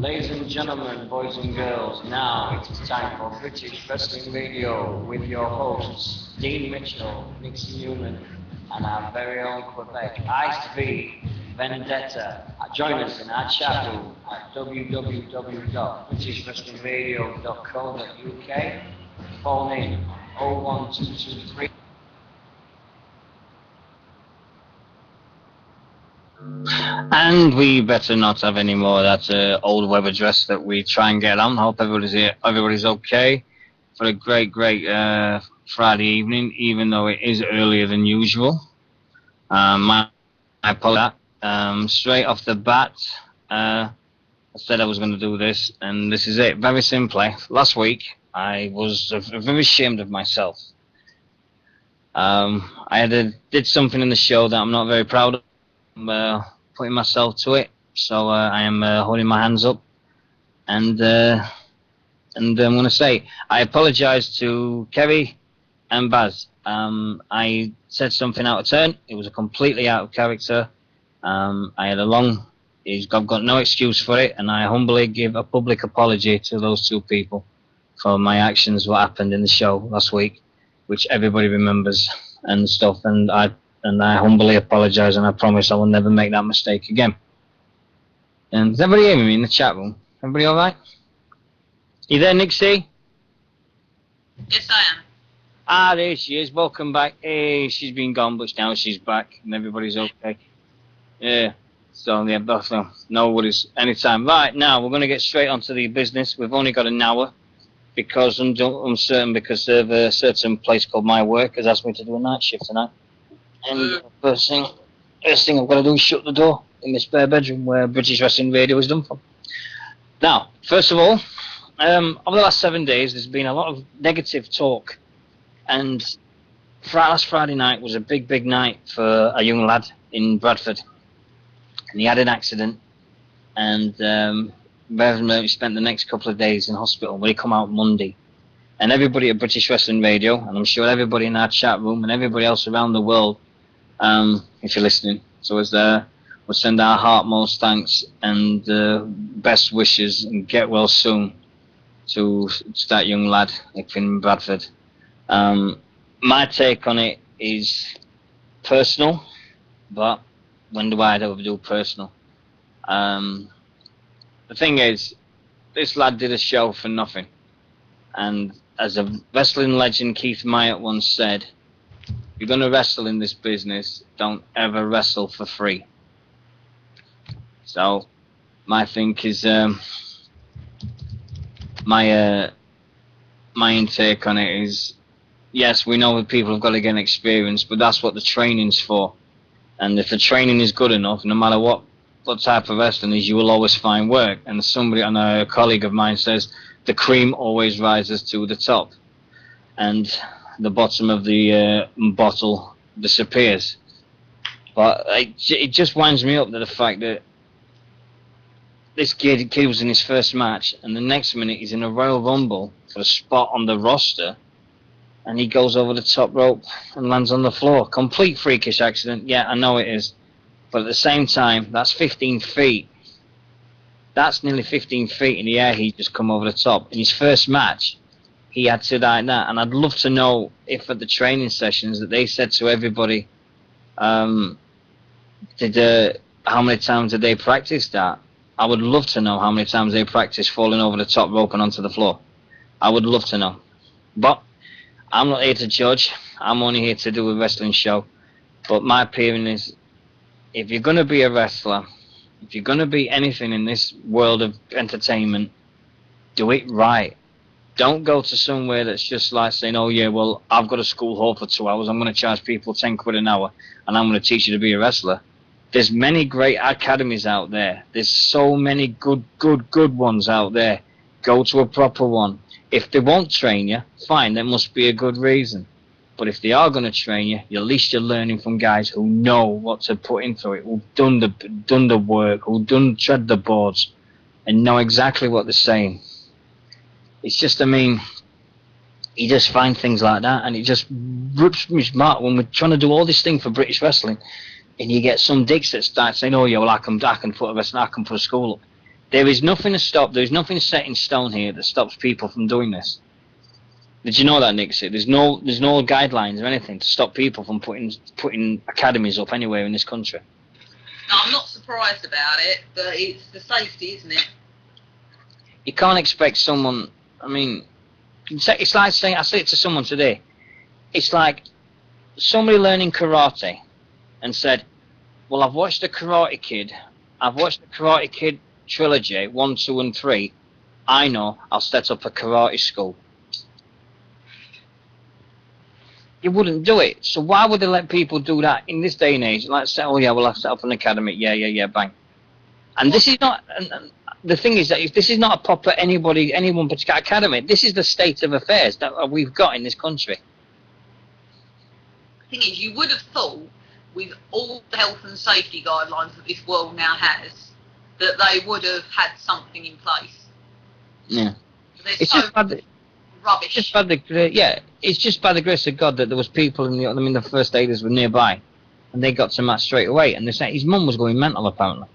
Ladies and gentlemen, boys and girls, now it's time for British Wrestling Radio with your hosts, Dean Mitchell, Nixy Newman, and our very own Quebec, Ice V, Vendetta. Join us in our chat room at www.britishwrestlingradio.co.uk. Phone in 01223. And we better not have any more of that old web address that we try and get on. Hope everybody's here. Everybody's okay for a great Friday evening, even though it is earlier than usual. I apologize. Straight off the bat, I said I was going to do this, and this is it. Very simply, last week I was very ashamed of myself. I did something in the show that I'm not very proud of. Putting myself to it, so I am holding my hands up, and I'm going to say I apologise to Kerry and Baz. I said something out of turn. It was a completely out of character. I had I've got no excuse for it, and I humbly give a public apology to those two people for my actions, what happened in the show last week, which everybody remembers and stuff, and I humbly apologise, and I promise I will never make that mistake again. And is everybody hearing me in the chat room? Everybody all right? You there, Nixy? Yes, I am. Ah, there she is. Welcome back. Hey, she's been gone, but now she's back, and everybody's okay. Yeah. So, yeah, no worries. Anytime. Right, now, we're going to get straight onto the business. We've only got an hour, because I'm certain because of a certain place called My Work has asked me to do a night shift tonight. And first thing I've got to do is shut the door in my spare bedroom where British Wrestling Radio is done from. Now, first of all, over the last 7 days, there's been a lot of negative talk. And last Friday night was a big night for a young lad in Bradford. And he had an accident. And he spent the next couple of days in hospital, but he come out Monday. And everybody at British Wrestling Radio, and I'm sure everybody in our chat room and everybody else around the world, if you're listening, so as we'll send our heartmost thanks and best wishes and get well soon to that young lad up in Bradford. My take on it is personal, but when do I ever do personal? The thing is, this lad did a show for nothing. And as a wrestling legend, Keith Myatt once said, if you're going to wrestle in this business, don't ever wrestle for free. So, my thing is, my intake on it is, yes, we know that people have got to get experience, but that's what the training's for. And if the training is good enough, no matter what type of wrestling is, you will always find work. And somebody, and a colleague of mine says, the cream always rises to the top, and the bottom of the bottle disappears. But it just winds me up to the fact that this kid was in his first match, and the next minute he's in a Royal Rumble for a spot on the roster, and he goes over the top rope and lands on the floor. Complete freakish accident. Yeah, I know it is. But at the same time, that's 15 feet. That's nearly 15 feet in the air he just come over the top. In his first match, he had to like that. And I'd love to know if at the training sessions that they said to everybody, how many times did they practice that? I would love to know how many times they practice falling over the top rope and onto the floor. I would love to know. But I'm not here to judge. I'm only here to do a wrestling show. But my opinion is, if you're going to be a wrestler, if you're going to be anything in this world of entertainment, do it right. Don't go to somewhere that's just like saying, oh yeah, well, I've got a school hall for 2 hours, I'm going to charge people 10 quid an hour, and I'm going to teach you to be a wrestler. There's many great academies out there. There's so many good ones out there. Go to a proper one. If they won't train you, fine, there must be a good reason. But if they are going to train you, at least you're learning from guys who know what to put into it, who've done the work, who've tread the boards, and know exactly what they're saying. It's just, I mean, you just find things like that, and it just rips me smart when we're trying to do all this thing for British wrestling, and you get some dicks that start saying, oh yeah, well I can put a wrestling, I can put a school up. There is nothing to stop. There is nothing set in stone here that stops people from doing this. Did you know that, Nixy? There's no guidelines or anything to stop people from putting academies up anywhere in this country. No, I'm not surprised about it, but it's the safety, isn't it? You can't expect someone. I mean, it's like saying, I said it to someone today. It's like somebody learning karate and said, well, I've watched the Karate Kid. I've watched the Karate Kid trilogy, 1, 2, and 3. I know, I'll set up a karate school. You wouldn't do it. So why would they let people do that in this day and age? Like say, oh yeah, well I've set up an academy. Yeah, bang. And this is not. And the thing is that if this is not a proper anyone particular academy, this is the state of affairs that we've got in this country. The thing is, you would have thought, with all the health and safety guidelines that this world now has, that they would have had something in place. Yeah. It's so rubbish. It's just by the grace of God that there was people in the first aiders were nearby, and they got to Matt straight away. And they said his mum was going mental apparently.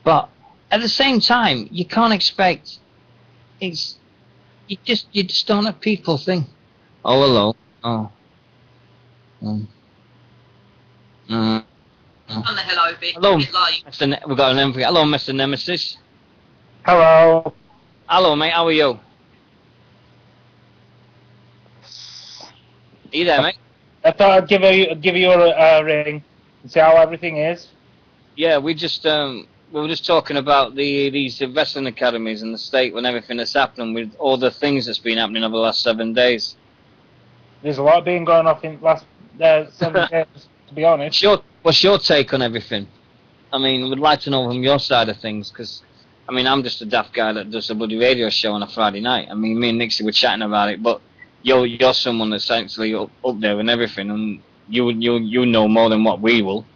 But at the same time, you can't expect. You just don't have people think. Oh hello. Oh. On the hello bit. Hello, Like. we've got an hello, Mr. Nemesis. Hello. Hello, mate. How are you? Are you there, mate? I thought I'd give you a ring and see how everything is. Yeah, we were just talking about these wrestling academies in the state and everything that's happening with all the things that's been happening over the last 7 days. There's a lot being going off in the last 7 days, to be honest. What's your take on everything? I mean, we'd like to know from your side of things, because, I mean, I'm just a daft guy that does a bloody radio show on a Friday night. I mean, me and Nixy were chatting about it, but you're someone that's actually up there and everything, and you know more than what we will.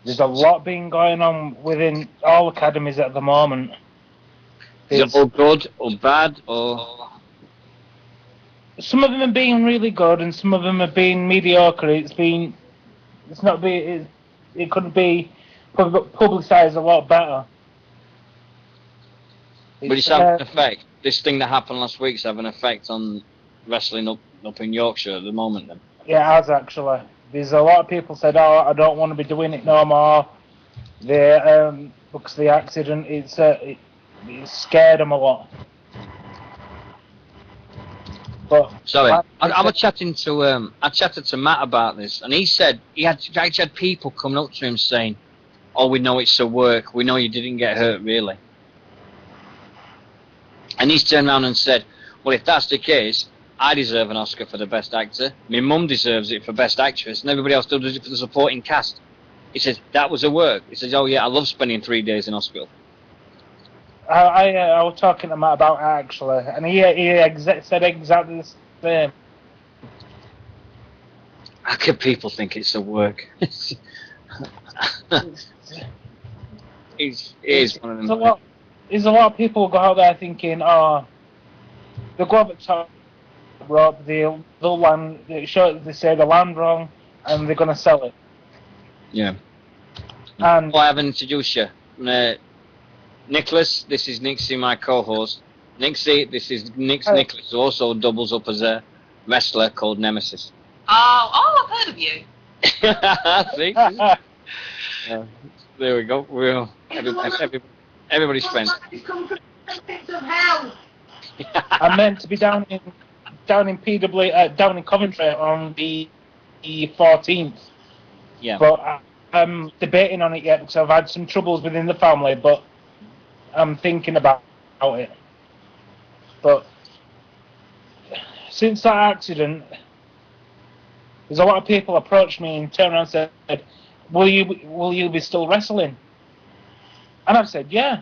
There's a lot being going on within all academies at the moment. Is it all good or bad or? Some of them are being really good, and some of them are being mediocre. It could be publicised a lot better. But it's having an effect. This thing that happened last week's having an effect on wrestling up in Yorkshire at the moment. Then. Yeah, it has actually. There's a lot of people said, "Oh, I don't want to be doing it no more." Because of the accident, it scared them a lot. But sorry, I chatted to Matt about this, and he said he actually had people coming up to him saying, "Oh, we know it's a work. We know you didn't get hurt, really." And he's turned around and said, "Well, if that's the case, I deserve an Oscar for the best actor. My mum deserves it for best actress, and everybody else does it for the supporting cast." He says that was a work. He says, "Oh yeah, I love spending 3 days in hospital." I was talking to Matt about it actually, and he said exactly the same. How can people think it's a work? It's one of them. There's a lot of people go out there thinking, "Oh, they'll go up at top rope, they'll land, they say the land wrong, and they're gonna sell it." Yeah. And I haven't introduced you. Nicholas, this is Nixy, my co-host. Nixy, this is Nicholas, who also doubles up as a wrestler called Nemesis. Oh, I've heard of you. See? There we go. Everybody's friends. I'm meant to be down in Coventry on the 14th. Yeah. But I'm debating on it yet because I've had some troubles within the family, but I'm thinking about it. But since that accident, there's a lot of people approached me and turned around and said, will you be still wrestling? And I've said, yeah.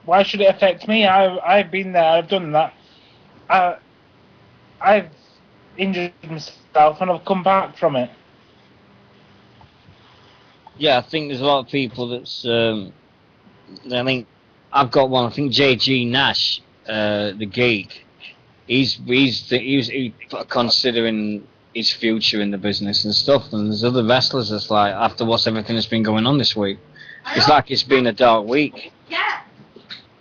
Why should it affect me? I've been there, I've done that. I've injured myself and I've come back from it. Yeah, I think there's a lot of people that's. I think I've got one. I think JG Nash, the geek. He's considering his future in the business and stuff. And there's other wrestlers that's like, after everything that's been going on this week, it's like it's been a dark week. Yeah.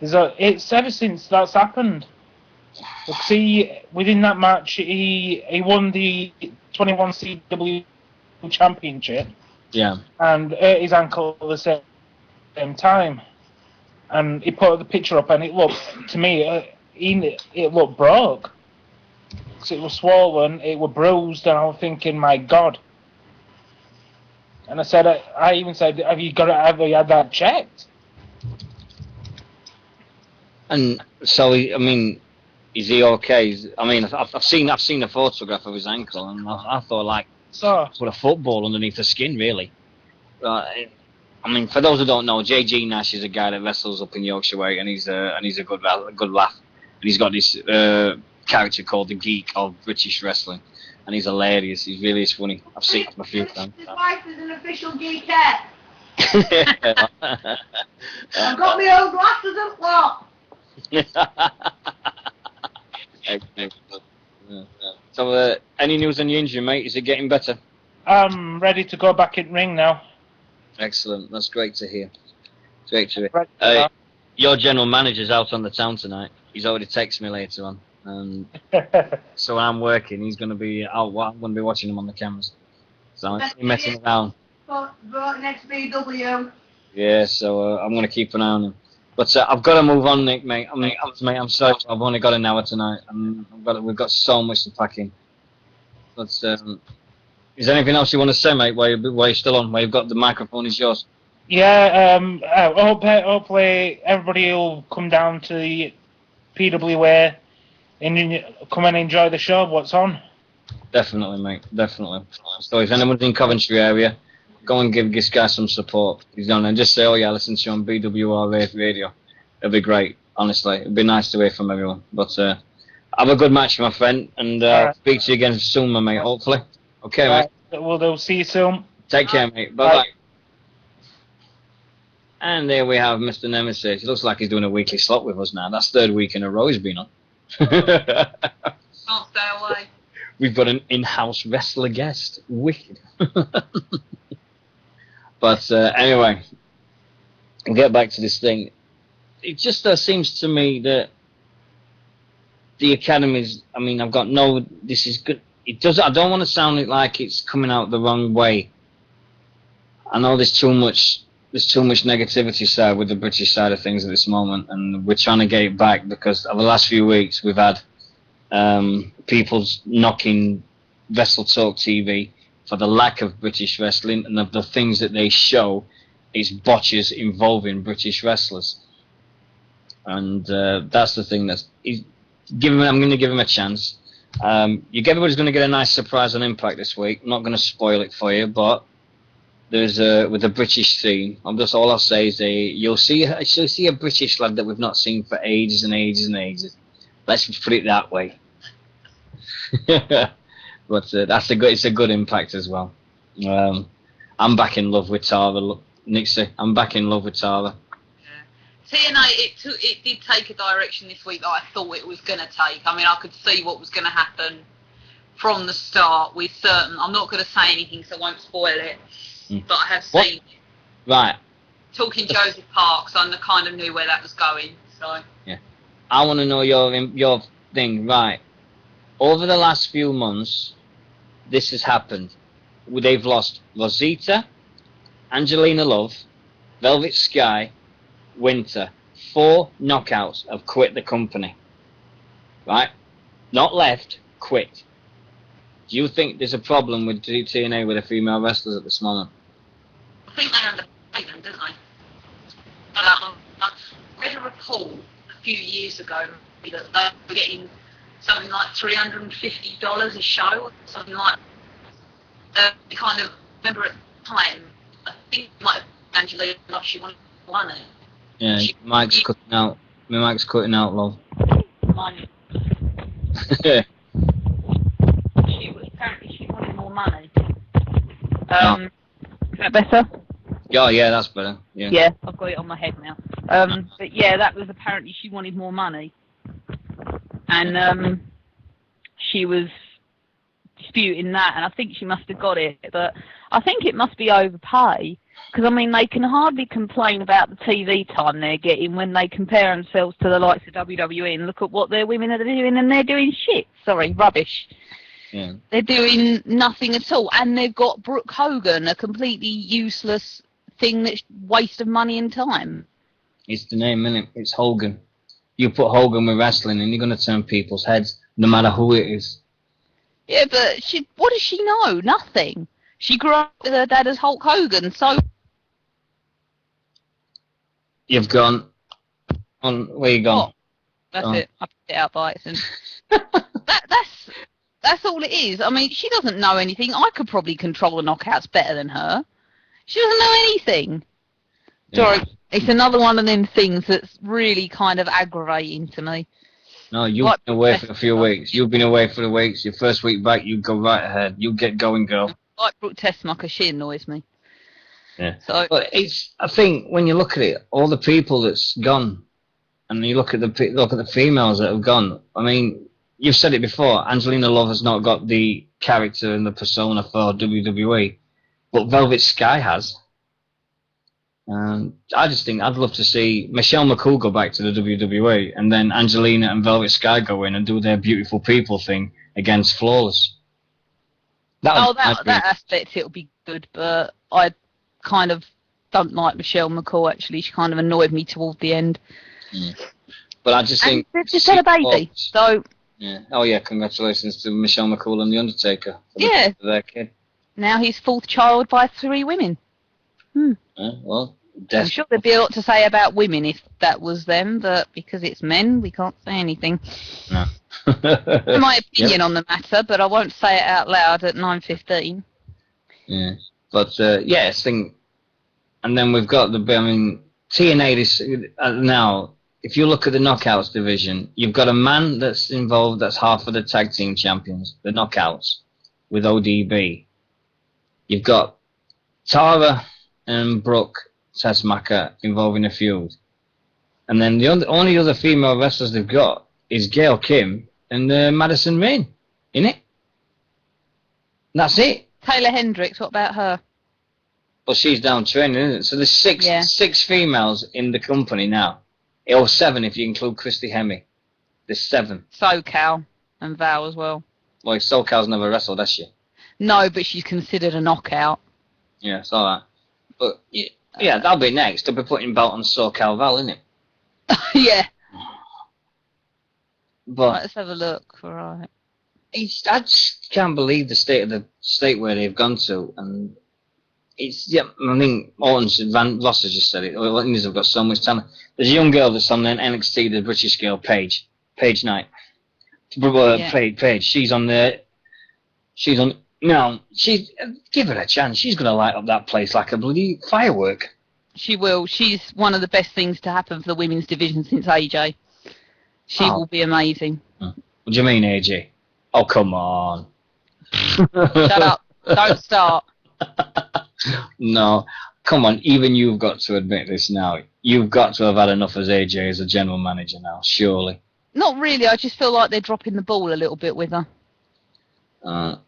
It's ever since that's happened. See, within that match, he won the 21 CW championship. Yeah. And hurt his ankle at the same time. And he put the picture up, and it looked, to me, it looked broke. So it was swollen, it was bruised, and I was thinking, my God. And I even said, have you had that checked? And so, is he okay? I've seen a photograph of his ankle, and I thought, like, put a football underneath the skin, really. For those who don't know, JG Nash is a guy that wrestles up in Yorkshire way, and he's a good laugh. And he's got this character called the Geek of British Wrestling, and he's hilarious. He really is funny. I've seen him a few times. His wife is an official geekette. I've got my own glasses and what? So, any news on your injury, mate? Is it getting better? I'm ready to go back in ring now. Excellent. That's great to hear. Great to hear. Right, your general manager's out on the town tonight. He's already texted me later on. So when I'm working, he's going to be out. I'm going to be watching him on the cameras. So I'm messing around. Next BW. Yeah, so I'm going to keep an eye on him. But I've got to move on, Nick, mate. I'm sorry. I've only got an hour tonight. We've got so much to pack in. But is there anything else you want to say, mate? While you're still on, while you've got the microphone, is yours. Yeah. Hopefully everybody will come down to the PWA and come and enjoy the show. What's on? Definitely, mate. Definitely. So if anyone's in Coventry area, go and give this guy some support. He's done, and just say, "Oh yeah, listen to you on BWR radio." It'll be great. Honestly, it'd be nice to hear from everyone. But have a good match, my friend, and right. Speak to you again soon, my mate. Hopefully. Okay, right. mate. We'll see you soon. Take care, mate. Bye bye. And there we have Mr. Nemesis. He looks like he's doing a weekly slot with us now. That's third week in a row he's been on. Can't stay away. We've got an in-house wrestler guest. Wicked. But anyway, I'll get back to this thing. It just seems to me that the academies, I've got no, this is good. It does. I don't want to sound like it's coming out the wrong way. I know there's too much negativity side with the British side of things at this moment, and we're trying to get it back because over the last few weeks we've had people knocking Wrestle Talk TV for the lack of British wrestling, and of the things that they show is botches involving British wrestlers. And that's the thing I'm going to give him a chance. Everybody's going to get a nice surprise on Impact this week. I'm not going to spoil it for you, but there's with a British theme. All I'll say is you'll see a British lad that we've not seen for ages and ages and ages. Let's just put it that way. But it's a good Impact as well. I'm back in love with Tara, Nixy. I'm back in love with Tara. TNA, it did take a direction this week that I thought it was going to take. I could see what was going to happen from the start with certain. I'm not going to say anything, so I won't spoil it. But I have seen it. Right. Talking Joseph Parks, I kind of knew where that was going. So. Yeah. I want to know your thing. Right. Over the last few months, this has happened. They've lost Rosita, Angelina Love, Velvet Sky, winter, 4 knockouts have quit the company. Right? Not left, quit. Do you think there's a problem with TNA with the female wrestlers at this moment? I think they underpay them, don't they? I read a report a few years ago that they were getting something like $350 a show, or something like that. I kind of remember at the time, I think it might have been Angelina, like she wanted money. Yeah, Mike's cutting out. My mic's cutting out, love. Money. Apparently she wanted more money. Is that better? Yeah, that's better. Yeah, I've got it on my head now. But yeah, that was apparently she wanted more money. And she was disputing that, and I think she must have got it. But I think it must be overpay. Because, I mean, they can hardly complain about the TV time they're getting when they compare themselves to the likes of WWE and look at what their women are doing, and they're doing shit. Sorry, rubbish. Yeah. They're doing nothing at all. And they've got Brooke Hogan, a completely useless thing that's waste of money and time. It's the name, innit? It's Hogan. You put Hogan with wrestling and you're going to turn people's heads, no matter who it is. Yeah, but what does she know? Nothing. She grew up with her dad as Hulk Hogan, so... You've gone on. Where you gone? Oh, that's it. I put it out by accident. That's all it is. I mean, she doesn't know anything. I could probably control the knockouts better than her. She doesn't know anything. Yeah. Sorry, it's another one of them things that's really kind of aggravating to me. No, you've been away for a few weeks. You've been away for the weeks. Your first week back, you go right ahead. You get going, girl. Like Brooke Tessmacher, she annoys me. Yeah. So, but I think when you look at it, all the people that's gone, and you look at the females that have gone. I mean, you've said it before. Angelina Love has not got the character and the persona for WWE, but Velvet Sky has. I just think I'd love to see Michelle McCool go back to the WWE, and then Angelina and Velvet Sky go in and do their beautiful people thing against Flawless. That aspect, it'll be good, but I kind of don't like Michelle McCool, actually. She kind of annoyed me toward the end. Mm. But I just think... they've just had a baby, so... Yeah. Oh, yeah, congratulations to Michelle McCool and The Undertaker. Yeah. For their kid. Now he's fourth child by 3 women. Well, I'm sure there'd be a lot to say about women if that was them, but because it's men, we can't say anything. No. My opinion on the matter, but I won't say it out loud at 9:15. Yeah. But, yeah, I think... And then we've got TNA this now, if you look at the Knockouts division, you've got a man that's involved that's half of the tag team champions, the Knockouts, with ODB. You've got Tara and Brooke Tessmacher involved in a feud. And then the only other female wrestlers they've got is Gail Kim and Madison Rain, innit? That's it. Taylor Hendricks, what about her? Well, she's down training, isn't it? So there's six females in the company now. Or 7 if you include Christy Hemme. There's 7. SoCal and Val as well. Well, SoCal's never wrestled, has she? No, but she's considered a knockout. Yeah, it's alright. But, yeah, that'll be next. They'll be putting belt on SoCal Val, innit? Yeah. But right, let's have a look. Alright. I just can't believe the state where they've gone to, and it's I think Orton's Van Ross has just said it. Well, Indians have got so much talent. There's a young girl that's on NXT, the British girl, Paige Knight. Paige. She's on there. She's on. No, give her a chance. She's gonna light up that place like a bloody firework. She will. She's one of the best things to happen for the women's division since AJ. She will be amazing. What do you mean, AJ? Oh, come on. Shut up. Don't start. No, come on. Even you've got to admit this now. You've got to have had enough as AJ as a general manager now, surely. Not really. I just feel like they're dropping the ball a little bit with her. I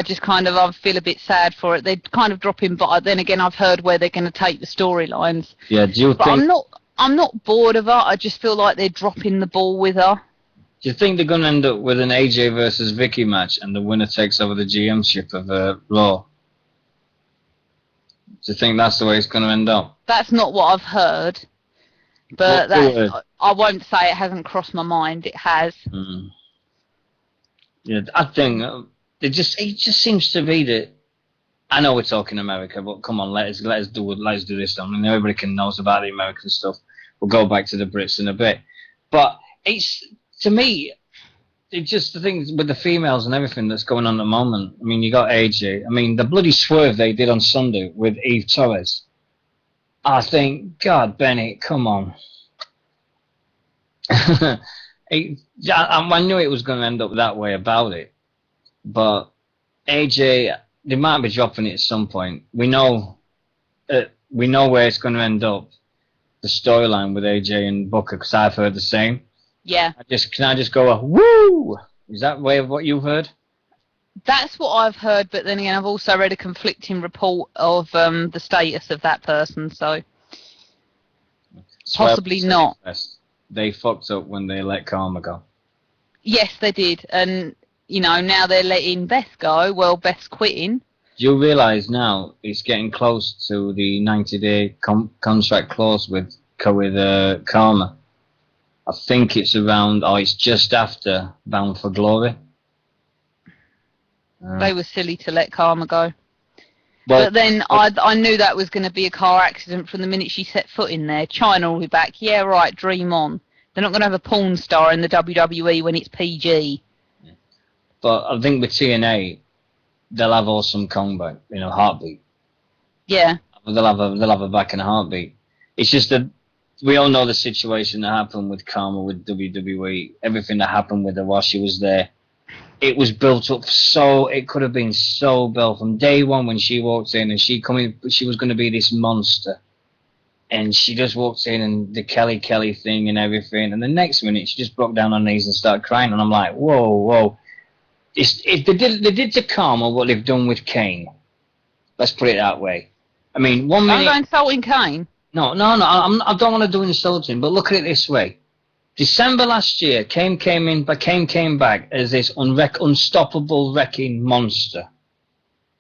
just I feel a bit sad for it. They're kind of dropping, but then again, I've heard where they're going to take the storylines. Yeah, do you think... I'm not bored of her. I just feel like they're dropping the ball with her. Do you think they're going to end up with an AJ versus Vicky match and the winner takes over the GM-ship of Raw? Do you think that's the way it's going to end up? That's not what I've heard. But I won't say it hasn't crossed my mind. It has. Yeah, I think it just seems to be that. I know we're talking America, but come on, let's do this. I mean, everybody knows about the American stuff. We'll go back to the Brits in a bit, but it's, to me, it's just the things with the females and everything that's going on at the moment. I mean, you got AJ. I mean, the bloody swerve they did on Sunday with Eve Torres. I think, God, Benny, come on. I knew it was going to end up that way about it, but AJ, they might be dropping it at some point. We know where it's going to end up. The storyline with AJ and Booker, because I've heard the same. Yeah. Can I just go woo? Is that way of what you've heard? That's what I've heard, but then again, I've also read a conflicting report of the status of that person, so possibly not. They fucked up when they let Karma go. Yes, they did, and now they're letting Beth go. Well, Beth's quitting. Do you realise now it's getting close to the 90-day contract clause with Karma? I think it's around, it's just after Bound for Glory. They were silly to let Karma go. But then I knew that was going to be a car accident from the minute she set foot in there. China will be back. Yeah, right, dream on. They're not going to have a porn star in the WWE when it's PG. Yeah. But I think with TNA, they'll have Awesome Kong back in a heartbeat. Yeah. They'll have her back in a heartbeat. It's just that we all know the situation that happened with Karma with WWE. Everything that happened with her while she was there. It was built up it could have been so built from day one when she walked in and she was going to be this monster. And she just walked in and the Kelly thing and everything. And the next minute she just broke down on her knees and started crying. And I'm like, whoa. They did to Karma what they've done with Kane. Let's put it that way. I mean, 1 minute... I'm insulting Kane. No, I don't want to do insulting, but look at it this way. December last year, Kane came back as this unstoppable wrecking monster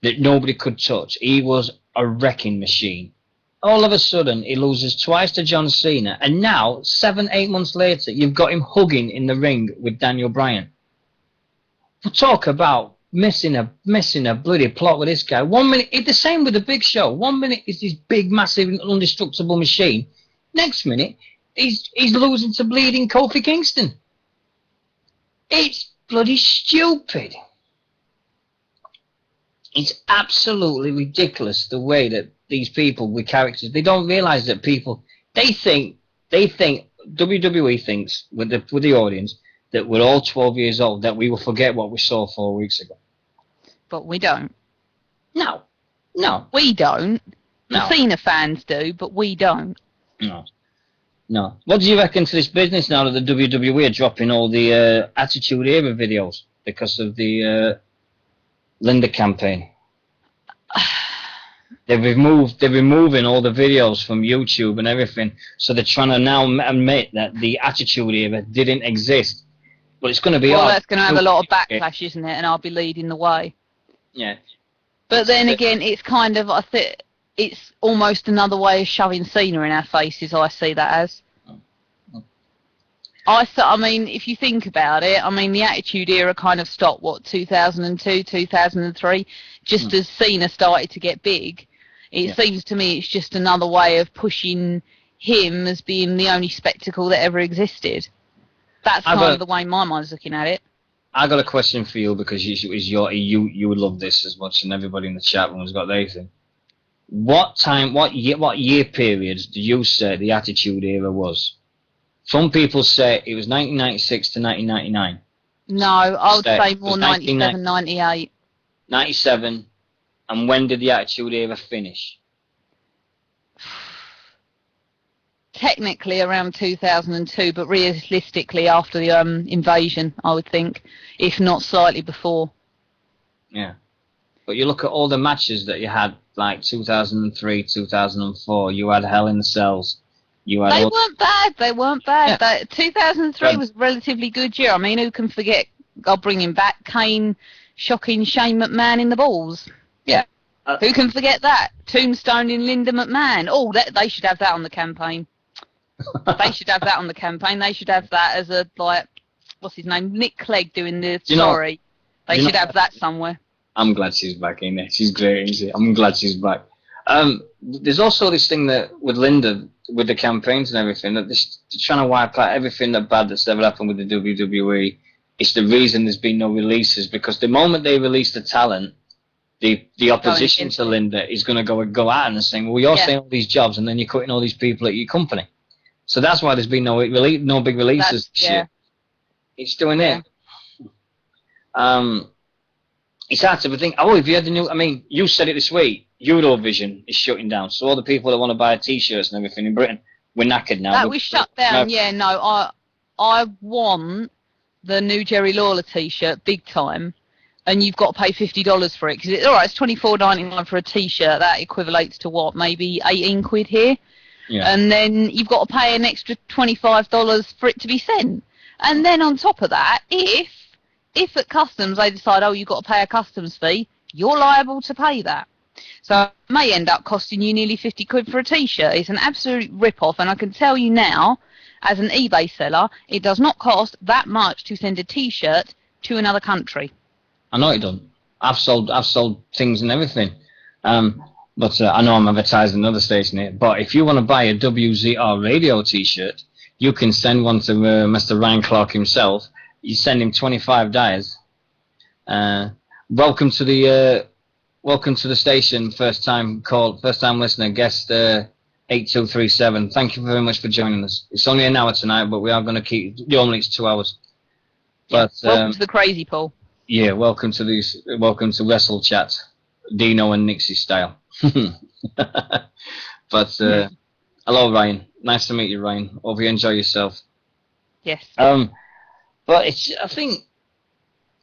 that nobody could touch. He was a wrecking machine. All of a sudden, he loses twice to John Cena, and now, 7-8 months later, you've got him hugging in the ring with Daniel Bryan. We'll talk about missing a bloody plot with this guy. 1 minute, it's the same with the Big Show. 1 minute is this big, massive, indestructible machine. Next minute, he's losing to bleeding Kofi Kingston. It's bloody stupid. It's absolutely ridiculous the way that these people with characters, they don't realise that people, they think WWE thinks with the audience that we're all 12 years old, that we will forget what we saw 4 weeks ago. But we don't. No. We don't. No. The Cena fans do, but we don't. No. What do you reckon to this business now that the WWE are dropping all the Attitude Era videos because of the Linda campaign? They're removing all the videos from YouTube and everything, so they're trying to now admit that the Attitude Era didn't exist. But it's going to be that's going to have a lot of backlash, isn't it? And I'll be leading the way. Yeah. But then again, it's kind of, I think, it's almost another way of shoving Cena in our faces, I see that as. I mean, if you think about it, I mean, the Attitude Era kind of stopped, 2002, 2003, just as Cena started to get big. It seems to me it's just another way of pushing him as being the only spectacle that ever existed. That's kind of the way my mind's looking at it. I got a question for you because you would love this as much, and everybody in the chat room has got their thing. What year period do you say the Attitude Era was? Some people say it was 1996 to 1999. No, I would say more 97, 98. 97, and when did the Attitude Era finish? Technically around 2002, but realistically after the invasion, I would think, if not slightly before. Yeah. But you look at all the matches that you had, like 2003, 2004, you had Hell in the Cells. They weren't bad. Yeah. 2003 was a relatively good year. I mean, who can forget, I'll bring him back, Kane shocking Shane McMahon in the balls. Yeah. Who can forget that? Tombstone in Linda McMahon. Oh, they should have that on the campaign. They should have that on the campaign. They should have that as a, like, what's his name? Nick Clegg doing the story. They should have that somewhere. I'm glad she's back in there. She's great, isn't she? I'm glad she's back. There's also this thing that with Linda, with the campaigns and everything, that they're trying to wipe out everything that bad that's ever happened with the WWE. It's the reason there's been no releases, because the moment they release the talent, the opposition to Linda is going to go out and saying, well, you're saying all these jobs and then you're cutting all these people at your company. So that's why there's been no big releases this year. It's doing it. It's hard to think. Oh, have you had the new? I mean, you said it this week. Eurovision is shutting down. So all the people that want to buy T-shirts and everything in Britain, we're knackered now. That was shut down. No. I want the new Jerry Lawler T-shirt big time, and you've got to pay $50 for it, because it's all right. It's $24.99 for a T-shirt. That equivalates to what? Maybe 18 quid here. Yeah. And then you've got to pay an extra $25 for it to be sent. And then on top of that, if at customs they decide, oh, you've got to pay a customs fee, you're liable to pay that. So it may end up costing you nearly 50 quid for a T-shirt. It's an absolute rip-off, and I can tell you now, as an eBay seller, it does not cost that much to send a T-shirt to another country. I know it doesn't. I've sold things and everything. But I know I'm advertising another station here. But if you want to buy a WZR radio T-shirt, you can send one to Mr. Ryan Clark himself. You send him $25. Welcome to the station. First time listener, guest 8237. Thank you very much for joining us. It's only an hour tonight, but we are going to keep. Normally it's 2 hours. But welcome to the crazy Paul. Yeah, welcome to Wrestle Chat, Dino and Nixy style. But hello, Ryan. Nice to meet you, Ryan. Hope you enjoy yourself. Yes. But I think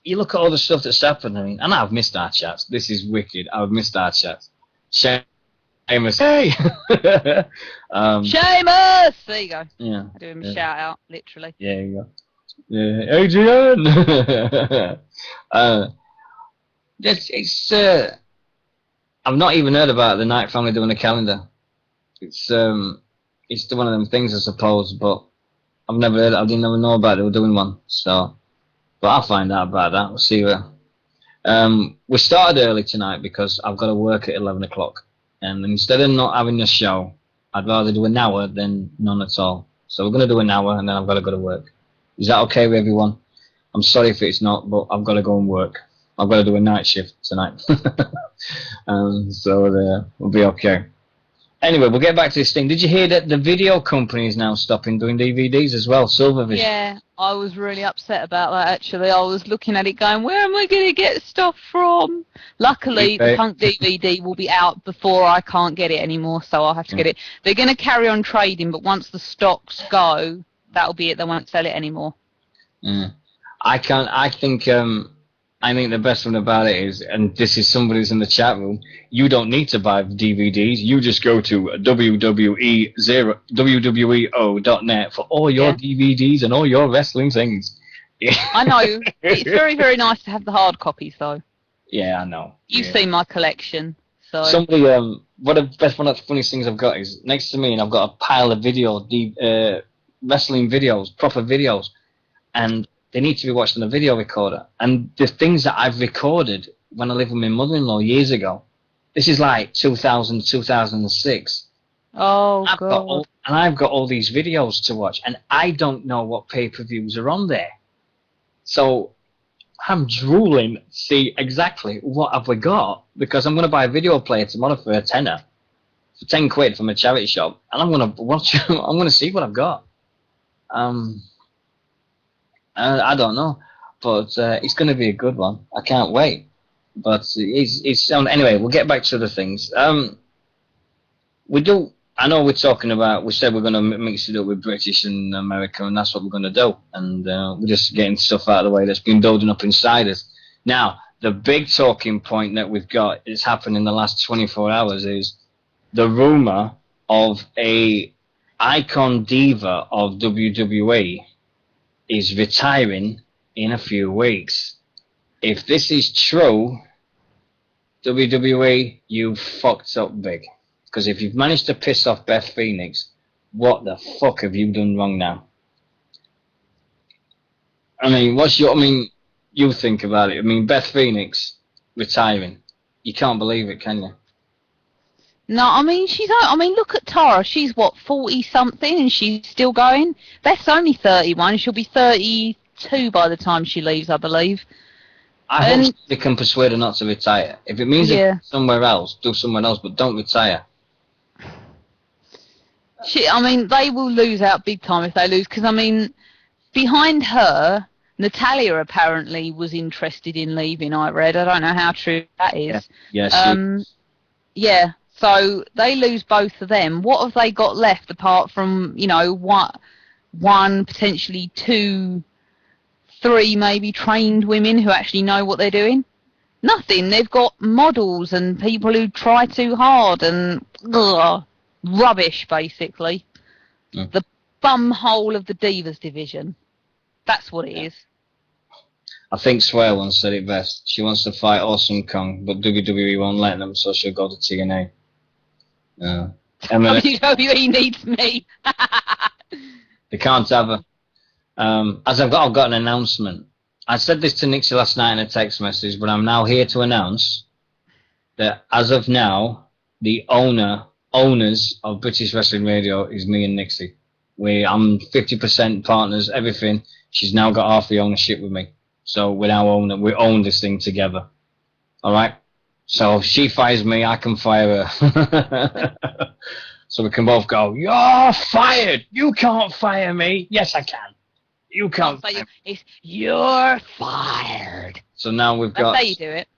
you look at all the stuff that's happened. I mean, and I've missed our chats. This is wicked. I've missed our chats. Seamus, hey. Seamus. There you go. Yeah. I do him a shout out, literally. Yeah, you go. Yeah, Adrian. I've not even heard about the Knight family doing a calendar. It's one of them things, I suppose, but I've never heard. I didn't ever know about it. They were doing one, so. But I'll find out about that. We'll see where. We started early tonight because I've got to work at 11 o'clock, and instead of not having a show, I'd rather do an hour than none at all. So we're going to do an hour, and then I've got to go to work. Is that okay with everyone? I'm sorry if it's not, but I've got to go and work. I've got to do a night shift tonight. So we'll be okay. Anyway, we'll get back to this thing. Did you hear that the video company is now stopping doing DVDs as well, Silvervision? Yeah, I was really upset about that, actually. I was looking at it going, where am I going to get stuff from? Luckily, the Punk DVD will be out before I can't get it anymore, so I'll have to get it. They're going to carry on trading, but once the stocks go, that'll be it. They won't sell it anymore. I think the best one about it is, and this is somebody's in the chat room, you don't need to buy DVDs. You just go to WWEO.net for all your DVDs and all your wrestling things. I know. It's very, very nice to have the hard copies, though. Yeah, I know. You've seen my collection. So. Somebody, one of the funniest things I've got is next to me, and I've got a pile of wrestling videos, proper videos, and they need to be watched on a video recorder. And the things that I've recorded when I lived with my mother-in-law years ago, this is like 2000, 2006. Oh, God. I've got all these videos to watch, and I don't know what pay-per-views are on there. So I'm drooling to see exactly what have we got, because I'm going to buy a video player tomorrow for a tenner, for 10 quid from a charity shop, and I'm going to watch. I'm going to see what I've got. I don't know, but it's going to be a good one. I can't wait. But it's anyway. We'll get back to the things. We do. I know we're talking about. We said we're going to mix it up with British and America, and that's what we're going to do. And we're just getting stuff out of the way that's been building up inside us. Now, the big talking point that we've got is happened in the last 24 hours is the rumor of a icon diva of WWE is retiring in a few weeks. If this is true, WWE, you fucked up big. Because if you've managed to piss off Beth Phoenix, what the fuck have you done wrong now? I mean, you think about it. I mean, Beth Phoenix retiring. You can't believe it, can you? No, I mean, look at Tara. She's, what, 40-something, and she's still going? Beth's only 31. She'll be 32 by the time she leaves, I believe. I hope they can persuade her not to retire. If it means somewhere else, do somewhere else, but don't retire. They will lose out big time if they lose, because, behind her, Natalia apparently was interested in leaving, I read. I don't know how true that is. Yeah, so they lose both of them. What have they got left apart from, one, potentially two, three maybe trained women who actually know what they're doing? Nothing. They've got models and people who try too hard and rubbish, basically. The bumhole of the Divas division. That's what it is. I think Swear once said it best. She wants to fight Awesome Kong, but WWE won't let them, so she'll go to TNA. WWE needs me. They can't have her. I've got an announcement. I said this to Nixy last night in a text message, but I'm now here to announce that as of now, the owners of British Wrestling Radio is me and Nixy. I'm 50% partners, everything. She's now got half the ownership with me. So we own this thing together. All right? So if she fires me, I can fire her. So we can both go, you're fired. You can't fire me. Yes, I can. You can't fire me. You're fired. So now we've got... That's how you do it.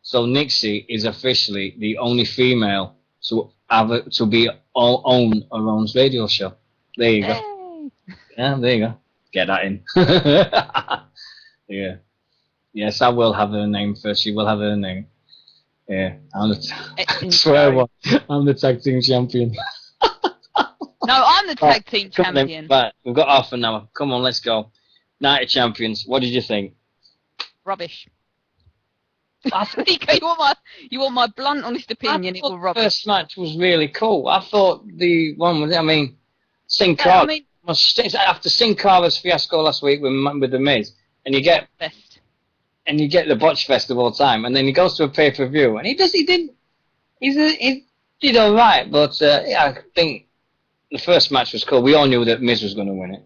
So Nixy is officially the only female to own her own radio show. There you go. Hey. Yeah, there you go. Get that in. Yeah. Yes, I will have her name first. She will have her name. Yeah. I swear what? I'm the tag team champion. No, I'm the tag team champion. Right, we've got half an hour. Come on, let's go. Night of Champions. What did you think? Rubbish. you want my blunt, honest opinion? It was rubbish. The first match was really cool. I thought the one with, Sin Cara. After Sin Cara's fiasco last week with the Miz, and you get best, and you get the botch fest of all time, and then he goes to a pay-per-view, and he did all right, but I think the first match was cool. We all knew that Miz was going to win it,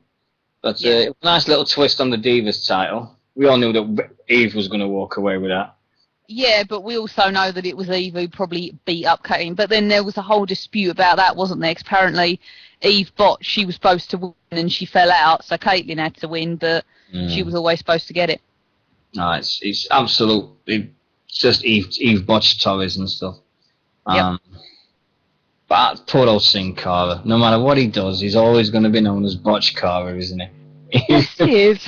but it was a nice little twist on the Divas title. We all knew that Eve was going to walk away with that. Yeah, but we also know that it was Eve who probably beat up Caitlyn. But then there was a whole dispute about that, wasn't there? 'Cause apparently Eve botched. She was supposed to win and she fell out, so Caitlyn had to win, but she was always supposed to get it. No, it's absolutely just Eve botched Torres and stuff. But poor old Sin Cara, no matter what he does, he's always going to be known as Botch Cara, isn't he? Yes, he is.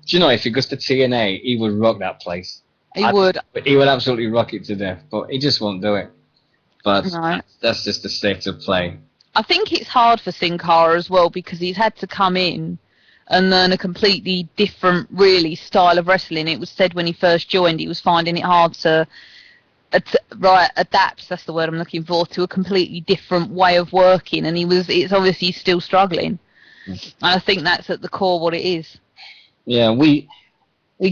Do you know, if he goes to TNA, he would rock that place. He would absolutely rock it to death, but he just won't do it. But that's just the state of play. I think it's hard for Sin Cara as well, because he's had to come in and learn a completely different, really, style of wrestling. It was said when he first joined, he was finding it hard to adapt, that's the word I'm looking for, to a completely different way of working, and it's obviously still struggling. And I think that's at the core what it is. Yeah, we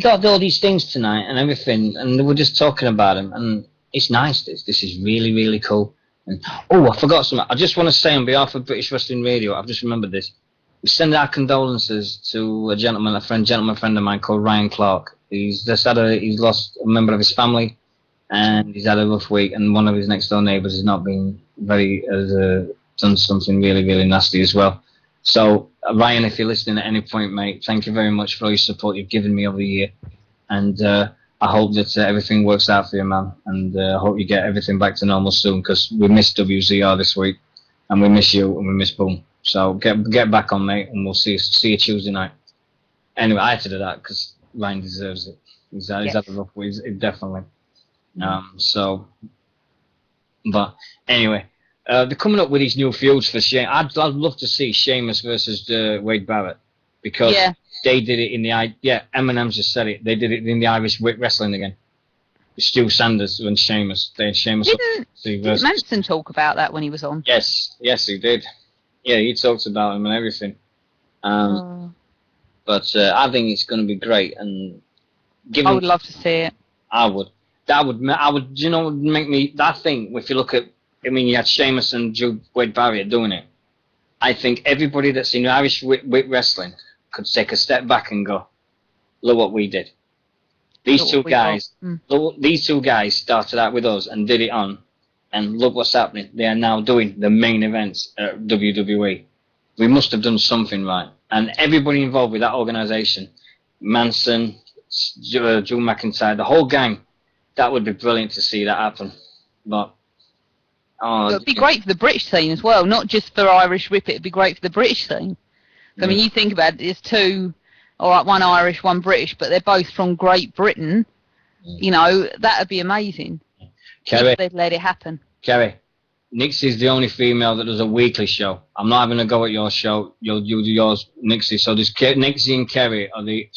got all these things tonight and everything, and we're just talking about them, and it's nice. This is really, really cool. And I forgot something. I just want to say on behalf of British Wrestling Radio, I've just remembered this. We send our condolences to a gentleman friend of mine called Ryan Clark. He's lost a member of his family, and he's had a rough week. And one of his next door neighbours has not been done something really, really nasty as well. So, Ryan, if you're listening at any point, mate, thank you very much for all your support you've given me over the year. And I hope that everything works out for you, man. And I hope you get everything back to normal soon, because we missed WZR this week, and we miss you, and we miss Boom. So get back on, mate, and we'll see you Tuesday night. Anyway, I had to do that because Ryan deserves it. He's had a rough week, definitely. But anyway. They're coming up with these new feuds for Shane. I'd love to see Sheamus versus Wade Barrett, because they did it in the Eminem's just said it. They did it in the Irish wrestling again. Stu Sanders and Sheamus. They had Sheamus. Didn't Manson talk about that when he was on? Yes, he did. Yeah, he talked about him and everything. But I think it's going to be great. And I would love to see it. I would. That would. Do you know what would make me? That thing. If you look at, I mean, you had Sheamus and Drew Wade Barrier doing it. I think everybody that's in Irish whip wrestling could take a step back and go, look what we did. These two guys started out with us and did it on, and look what's happening. They are now doing the main events at WWE. We must have done something right. And everybody involved with that organisation, Manson, Drew McIntyre, the whole gang, that would be brilliant to see that happen. But it would be great for the British scene as well, not just for Irish Whip. It would be great for the British scene. I mean, you think about it, there's two, all right, one Irish, one British, but they're both from Great Britain. You know, that would be amazing. Kerry, if they'd let it happen. Kerry, Nixy's the only female that does a weekly show. I'm not having a go at your show. You do yours, Nixy. So there's Nixy and Kerry are the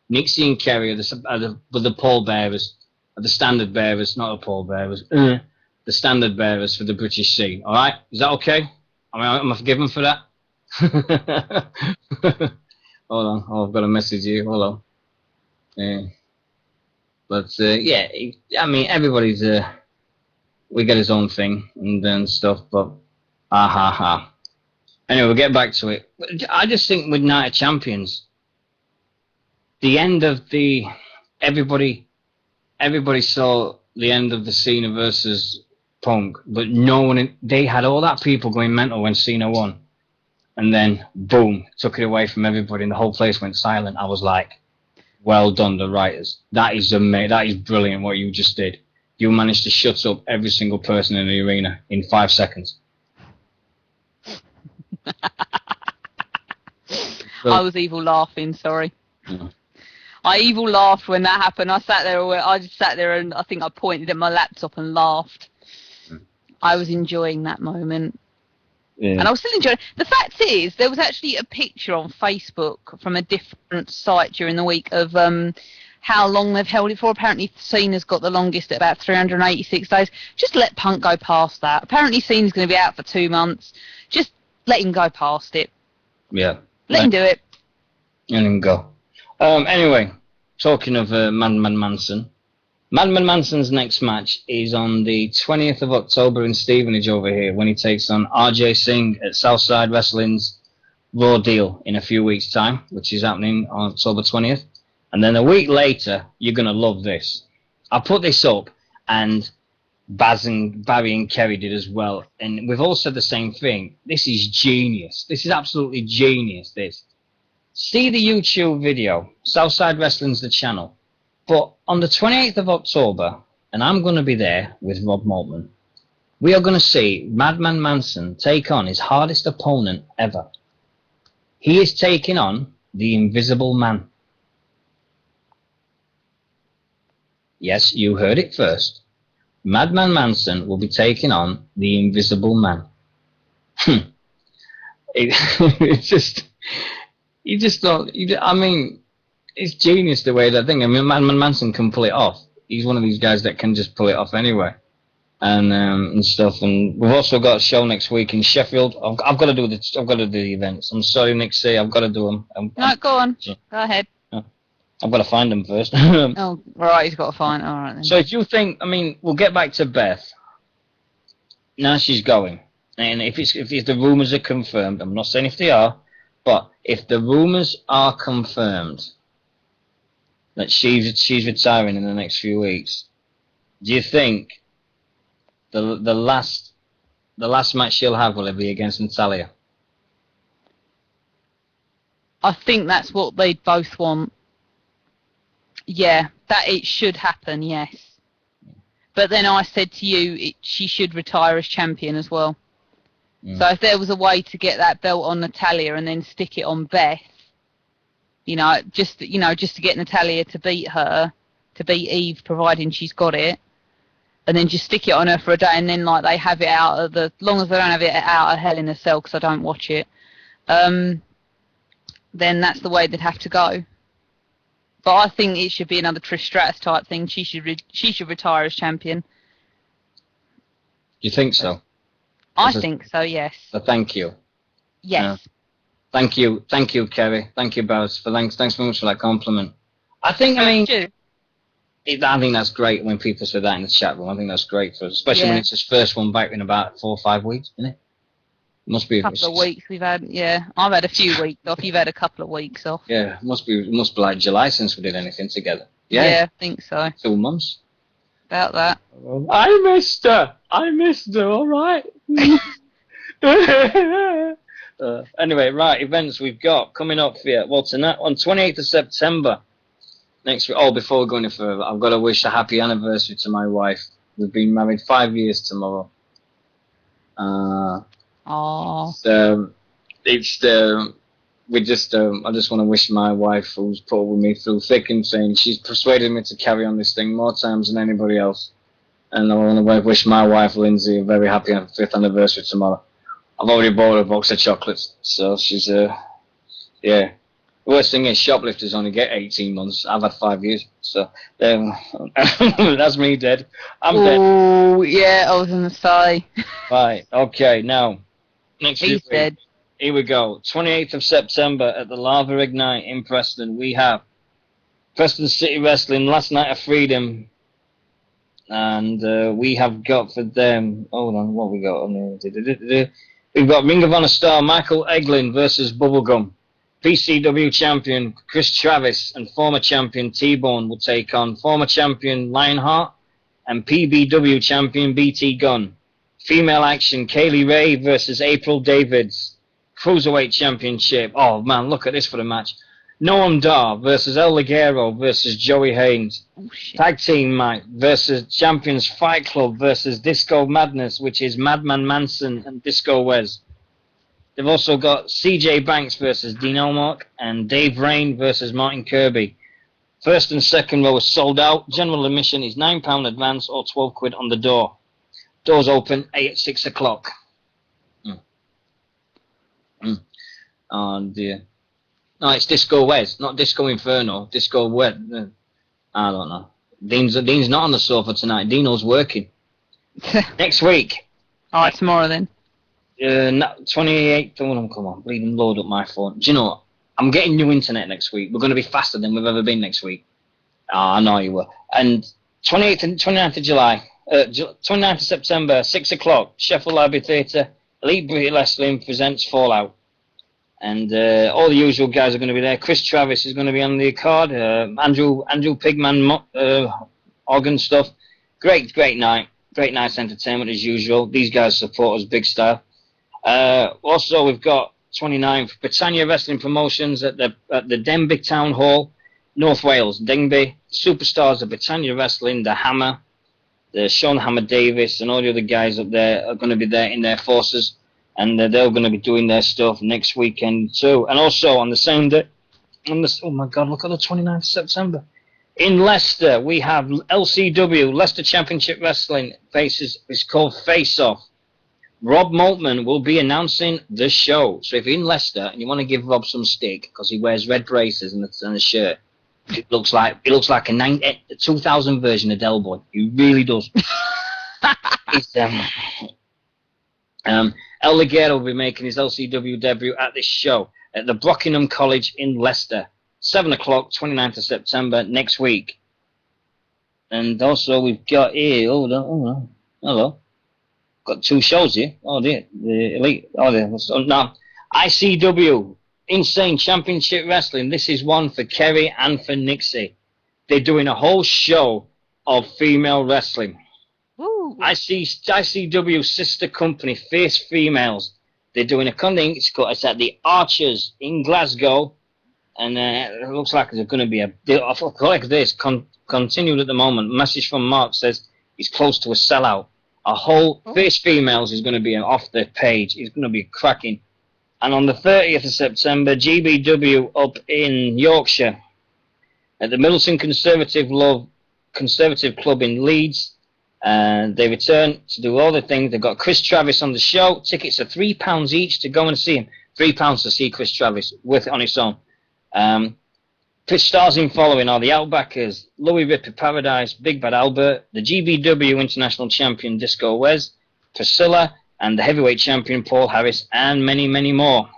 Nixy and Kerry are the pallbearers, are the standard bearers, not the pallbearers. The standard bearers for the British scene. All right, is that okay? Am I forgiven for that? Hold on. Oh, I've got a message here. Hold on. Yeah, I mean, everybody's we get his own thing and then stuff, but Anyway, we'll get back to it. I just think with Night of Champions, the end of everybody saw the end of the Cena versus Punk, but no one. They had all that people going mental when Cena won, and then boom, took it away from everybody, and the whole place went silent. I was like, "Well done, the writers. That is amazing. That is brilliant. What you just did. You managed to shut up every single person in the arena in 5 seconds." I was evil laughing. Sorry. Yeah. I evil laughed when that happened. I just sat there and I think I pointed at my laptop and laughed. I was enjoying that moment. Yeah. And I was still enjoying it. The fact is, there was actually a picture on Facebook from a different site during the week of how long they've held it for. Apparently, Cena's got the longest at about 386 days. Just let Punk go past that. Apparently, Cena's going to be out for 2 months. Just let him go past it. Yeah. Let him do it. Let him go. Anyway, talking of Madman Manson. Madman Manson's next match is on the 20th of October in Stevenage over here when he takes on RJ Singh at Southside Wrestling's Raw Deal in a few weeks' time, which is happening on October 20th. And then a week later, you're going to love this. I put this up, and Baz and Barry and Kerry did as well. And we've all said the same thing. This is genius. This is absolutely genius, this. See the YouTube video. Southside Wrestling's the channel. But on the 28th of October, and I'm going to be there with Rob Maltman, we are going to see Madman Manson take on his hardest opponent ever. He is taking on the Invisible Man. Yes, you heard it first. Madman Manson will be taking on the Invisible Man. It's just... You just don't... I mean... It's genius the way that thing. I mean, Madman Manson can pull it off. He's one of these guys that can just pull it off anyway, and stuff. And we've also got a show next week in Sheffield. I've got to do the events. I'm sorry, Nixy. I've got to do them. No, go on. Go ahead. I've got to find them first. Oh, right. He's got to find. All right then. So if you think, I mean, we'll get back to Beth. Now she's going, and if the rumours are confirmed, I'm not saying if they are, but if the rumours are confirmed that she's retiring in the next few weeks, do you think the last match she'll have will it be against Natalya? I think that's what they both want. Yeah, that it should happen, yes. But then I said to you, she should retire as champion as well. Mm. So if there was a way to get that belt on Natalya and then stick it on Beth, just to get Natalya to beat her, to beat Eve, providing she's got it, and then just stick it on her for a day, and then like they have it out of as long as they don't have it out of Hell in a Cell, because I don't watch it, then that's the way they'd have to go. But I think it should be another Trish Stratus type thing. She should retire as champion. You think so? I think so, yes. So thank you. Yes. Thank you, Kerry. Thank you, Baz. Thanks very much for that compliment. I think that's great when people say that in the chat room. I think that's great for us, especially when it's his first one back in about 4 or 5 weeks, isn't it? Must be a couple of weeks we've had. Yeah, I've had a few weeks off. You've had a couple of weeks off. Yeah, must be like July since we did anything together. Yeah, I think so. 2 months. About that. I missed her. All right. Anyway, right, events we've got coming up here. Well, tonight on 28th of September. Next week. Oh, before we go any further, I've got to wish a happy anniversary to my wife. We've been married 5 years tomorrow. So it's I just want to wish my wife, who's put with me through thick and thin. She's persuaded me to carry on this thing more times than anybody else. And I want to wish my wife, Lindsay, a very happy 5th anniversary tomorrow. I've already bought her a box of chocolates, so she's yeah. The worst thing is shoplifters only get 18 months. I've had 5 years, so that's me dead. I'm dead. Oh, yeah, I was going to say. Right, okay, now, next He's week. dead. Here we go. 28th of September at the Lava Ignite in Preston. We have Preston City Wrestling, Last Night of Freedom. And we have got for them... Hold on, what we got on there? We've got Ring of Honor star Michael Eglin versus Bubblegum. PCW champion Chris Travis and former champion T-Bone will take on former champion Lionheart and PBW champion BT Gunn. Female action Kaylee Ray versus April Davids. Cruiserweight Championship. Oh man, look at this for the match. Noam Dar versus El Ligero versus Joey Haynes. Oh, shit. Tag team match versus Champions Fight Club versus Disco Madness, which is Madman Manson and Disco Wes. They've also got CJ Banks versus Dean Elmark and Dave Rain versus Martin Kirby. First and second row is sold out. General admission is £9 advance or £12 on the door. Doors open 6 o'clock. Oh dear. No, it's Disco Wes, not Disco Inferno. Disco Wes. I don't know. Dean's not on the sofa tonight. Dino's working. Next week. Alright, tomorrow then. 28th. Come on, bleeding load up my phone. Do you know what? I'm getting new internet next week. We're going to be faster than we've ever been next week. I know you will. And 28th and 29th of July, 29th of September, 6 o'clock, Sheffield Library Theatre, Elite British Wrestling presents Fallout. And all the usual guys are going to be there. Chris Travis is going to be on the card. Andrew Pigman, organ stuff. Great night. Great night's entertainment as usual. These guys support us big style. Also, we've got 29th, Britannia Wrestling Promotions at the Denbigh Town Hall, North Wales, Denbigh. Superstars of Britannia Wrestling, the Hammer, the Sean Hammer Davis, and all the other guys up there are going to be there in their forces. And they're going to be doing their stuff next weekend too. And also on the same day, oh my God, look at the 29th of September. In Leicester, we have LCW, Leicester Championship Wrestling, it's called Face Off. Rob Maltman will be announcing the show. So if you're in Leicester and you want to give Rob some stick, because he wears red braces and a shirt, it looks like a 2000 version of Del Boy. He really does. El Ligero will be making his LCW debut at this show at the Brockenham College in Leicester. 7 o'clock, 29th of September, next week. And also we've got here, hello. Got 2 shows here. Oh dear, the Elite, now, ICW, Insane Championship Wrestling. This is one for Kerry and for Nixy. They're doing a whole show of female wrestling. Ooh. ICW sister company, Fierce Females. They're doing a thing. It's at the Archers in Glasgow, and it looks like there's going to be a deal. Like this continued at the moment. Message from Mark says he's close to a sellout. A whole Fierce Females is going to be off the page. It's going to be cracking. And on the 30th of September, GBW up in Yorkshire at the Middleton Conservative Club in Leeds. And they return to do all the things. They've got Chris Travis on the show. Tickets are £3 each to go and see him. £3 to see Chris Travis, worth it on its own. Stars in following are the Outbackers, Louis Ripper Paradise, Big Bad Albert, the GBW International Champion Disco Wes, Priscilla, and the heavyweight champion Paul Harris, and many, many more.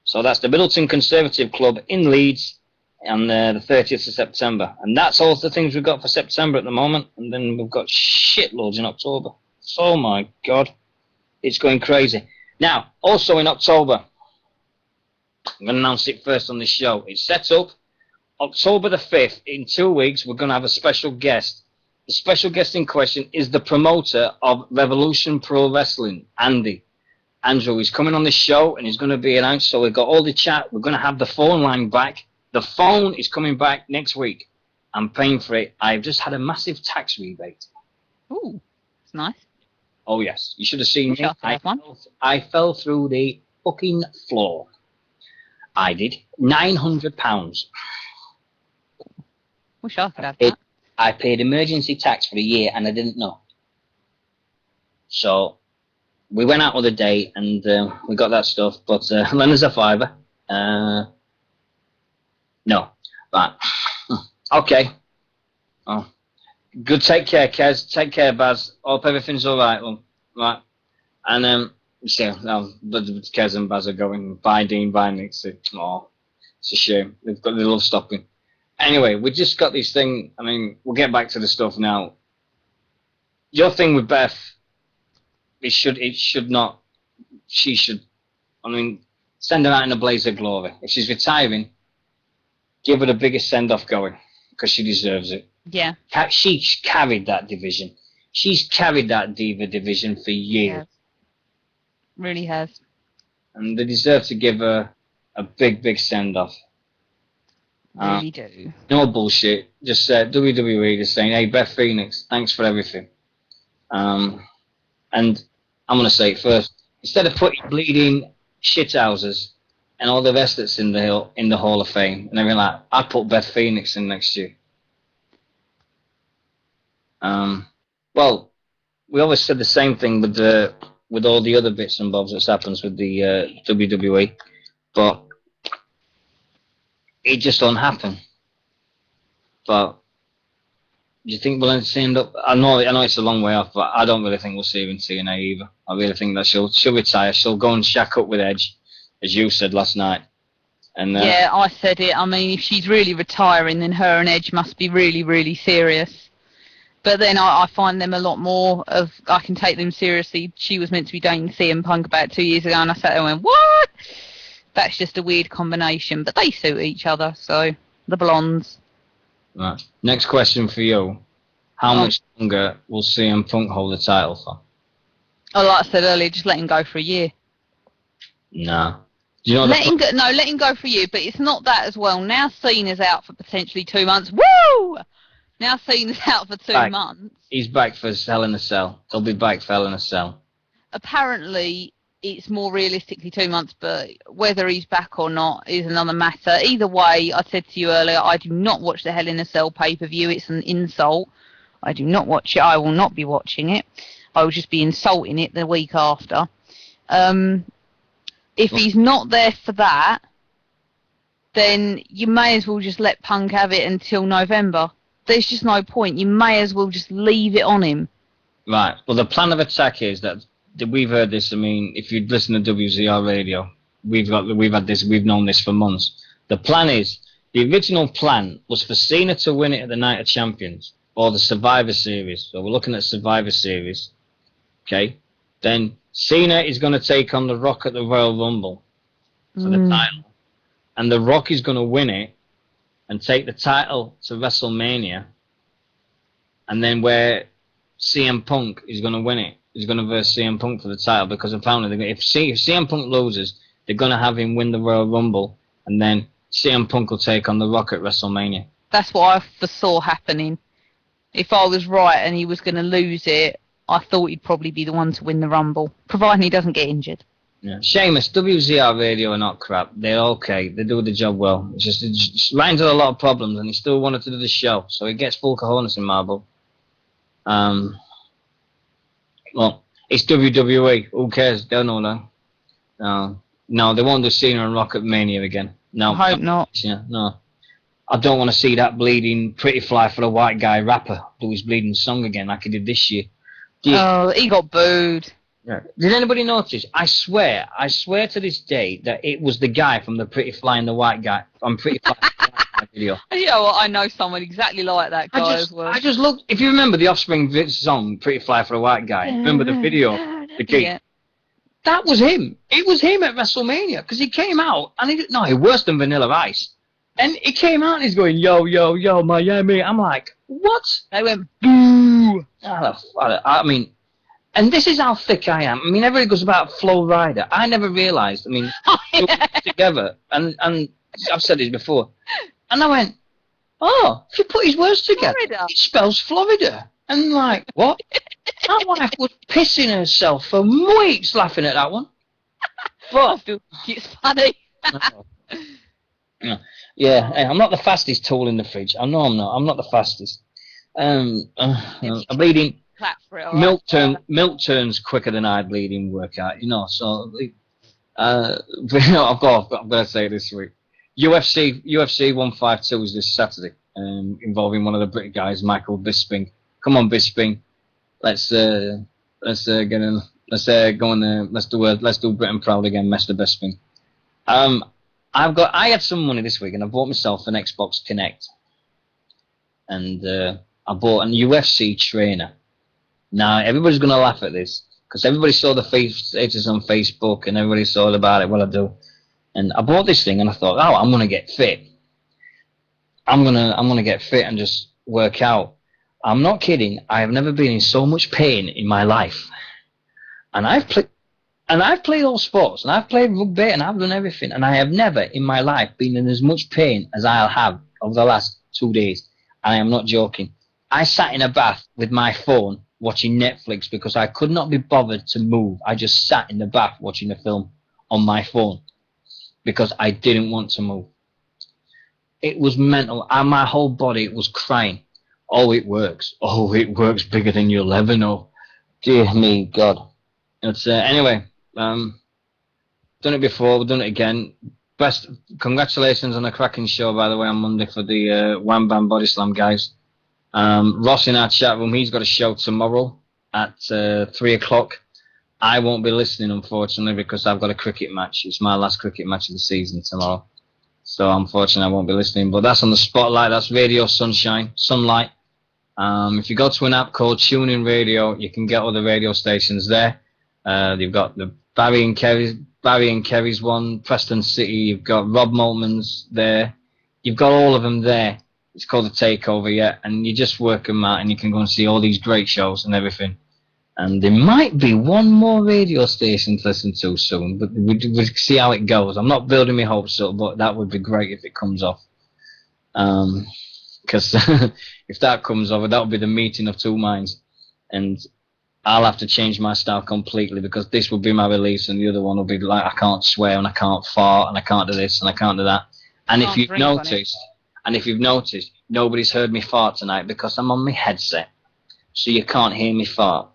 So that's the Middleton Conservative Club in Leeds on the 30th of September. And that's all the things we've got for September at the moment. And then we've got shitloads in October. Oh my God. It's going crazy. Now, also in October, I'm going to announce it first on this show. It's set up October the 5th. In 2 weeks, we're going to have a special guest. The special guest in question is the promoter of Revolution Pro Wrestling, Andrew is coming on the show and he's going to be announced. So we've got all the chat. We're going to have the phone line back. The phone is coming back next week. I'm paying for it. I've just had a massive tax rebate. Ooh, it's nice. Oh, yes. You should have seen me. I fell through the fucking floor. I did. £900. Wish I could have that. I paid emergency tax for a year and I didn't know. So we went out on the day and we got that stuff, but lend us a fiver. No. Right. Okay. Oh. Good, take care, Kez. Take care, Baz. Hope everything's alright, well. Right. And Kez and Baz are going, bye Dean, bye Nixy. Oh, it's a shame. They've got, they love stopping. Anyway, we just got this thing. I mean, we'll get back to the stuff now. Your thing with Beth, she should, I mean, send her out in a blaze of glory. If she's retiring, give her the biggest send-off going, because she deserves it. Yeah. She's carried that division. She's carried that Diva division for years. Yes. Really has. And they deserve to give her a big, big send-off. Really do. No bullshit. Just WWE just saying, hey, Beth Phoenix, thanks for everything. And I'm going to say it first. Instead of putting bleeding shithouses and all the rest that's in the Hall of Fame and everything like that, I'd put Beth Phoenix in next year. Well, we always said the same thing with all the other bits and bobs that happens with the WWE, but it just don't happen. But do you think we'll end up? I know it's a long way off, but I don't really think we'll see her in TNA either. I really think that she'll retire. She'll go and shack up with Edge, as you said last night. And yeah, I said it. I mean, if she's really retiring, then her and Edge must be really, really serious. But then I find them a lot more of, I can take them seriously. She was meant to be dating CM Punk about 2 years ago, and I sat there and went, what? That's just a weird combination. But they suit each other, so the blondes. Right. Next question for you. How much longer will CM Punk hold the title for? Oh, like I said earlier, just let him go for a year. No. Do you know let him go for a year, but it's not that as well. Now Cena's out for potentially 2 months. Woo! Now Cena's out for 2 months. He's back for Hell in a Cell. He'll be back for Hell in a Cell. Apparently, it's more realistically 2 months, but whether he's back or not is another matter. Either way, I said to you earlier, I do not watch the Hell in a Cell pay-per-view. It's an insult. I do not watch it. I will not be watching it. I will just be insulting it the week after. If he's not there for that, then you may as well just let Punk have it until November. There's just no point. You may as well just leave it on him. Right. Well, the plan of attack is that we've heard this. I mean, if you'd listen to WZR radio, we've had this. We've known this for months. The plan is, the original plan was for Cena to win it at the Night of Champions or the Survivor Series. So we're looking at Survivor Series. Okay. Then Cena is going to take on The Rock at the Royal Rumble for the title, and The Rock is going to win it and take the title to WrestleMania, and then where CM Punk is going to win it, he's going to verse CM Punk for the title, because apparently if CM Punk loses, they're going to have him win the Royal Rumble, and then CM Punk will take on The Rock at WrestleMania. That's what I foresaw happening. If I was right and he was going to lose it, I thought he'd probably be the one to win the Rumble, providing he doesn't get injured. Yeah. Seamus, WZR radio are not crap. They're okay. They do the job well. It's just ran into a lot of problems, and he still wanted to do the show, so he gets full cojones in Marble. Well, it's WWE. Who cares? They'll know that. No, they won't do Cena and Rock at Mania again. No. I hope not. Yeah, no. I don't want to see that bleeding Pretty Fly for a White Guy rapper do his bleeding song again like he did this year. Oh, he got booed. Yeah. Did anybody notice? I swear to this day that it was the guy from the Pretty Fly and the White Guy on Pretty Fly and the White Guy video. You know what? I know someone exactly like that guy as well. I just looked. If you remember the Offspring song "Pretty Fly for a White Guy," remember the video, the gig. Yeah. That was him. It was him at WrestleMania because he came out and he worse than Vanilla Ice. And he came out and he's going, yo, yo, yo, Miami. I'm like, what? They went, boo. I mean, and this is how thick I am. I mean, everybody goes about Flow Rider. I never realised. I mean, together, and I've said this before. And I went, oh, if you put his words together, it spells Florida. And I'm like, what? My wife was pissing herself for weeks laughing at that one. But it's funny. Yeah, I'm not the fastest tool in the fridge. I know I'm not. I'm not the fastest. I'm bleeding. Milk turns quicker than I bleed in workout. You know, so but, you know, I've got to say this week. UFC 152 is this Saturday, involving one of the Brit guys, Michael Bisping. Come on, Bisping. Let's get in. Let's go in there. Let's do Britain proud again, Mr. Bisping. I had some money this week and I bought myself an Xbox Kinect. And I bought a UFC trainer. Now, everybody's going to laugh at this because everybody saw the status on Facebook and everybody saw about it, what I do. And I bought this thing and I thought, oh, I'm going to get fit. I'm gonna get fit and just work out. I'm not kidding. I have never been in so much pain in my life. And I've played all sports, and I've played rugby, and I've done everything, and I have never in my life been in as much pain as I'll have over the last 2 days. And I am not joking. I sat in a bath with my phone watching Netflix because I could not be bothered to move. I just sat in the bath watching a film on my phone because I didn't want to move. It was mental, and my whole body was crying. Oh, it works. Oh, it works bigger than you'll ever know. Dear me, God. It's anyway. Done it before, we've done it again. Congratulations on a cracking show, by the way, on Monday for the Wham Bam Body Slam guys. Ross in our chat room, he's got a show tomorrow at 3 o'clock. I won't be listening, unfortunately, because I've got a cricket match. It's my last cricket match of the season tomorrow. So, unfortunately, I won't be listening. But that's on the Spotlight. That's Radio Sunlight. If you go to an app called TuneIn Radio, you can get all the radio stations there. You've got the Barry and Kerry's one, Preston City. You've got Rob Maltman's there. You've got all of them there. It's called The Takeover, yeah. And you just work them out, and you can go and see all these great shows and everything. And there might be one more radio station to listen to soon, but we'll see how it goes. I'm not building my hopes up, but that would be great if it comes off. Because if that comes over, that'll be the meeting of two minds. And I'll have to change my style completely because this will be my release and the other one will be like, I can't swear and I can't fart and I can't do this and I can't do that. And if you've noticed, nobody's heard me fart tonight because I'm on my headset. So you can't hear me fart.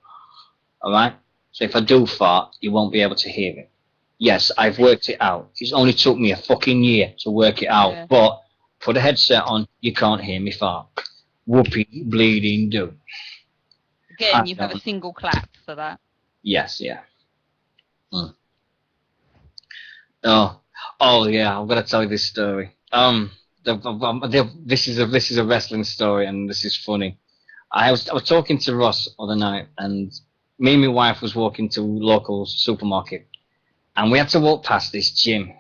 Alright? So if I do fart, you won't be able to hear it. Yes, I've worked it out. It's only took me a fucking year to work it out. Yeah. But put a headset on, you can't hear me fart. Whoopee bleeding do. Again, you have a single clap for that. Yes, yeah. Oh yeah, I'm gonna tell you this story. This is a wrestling story, and this is funny. I was talking to Ross the other night, and me and my wife was walking to local supermarket, and we had to walk past this gym,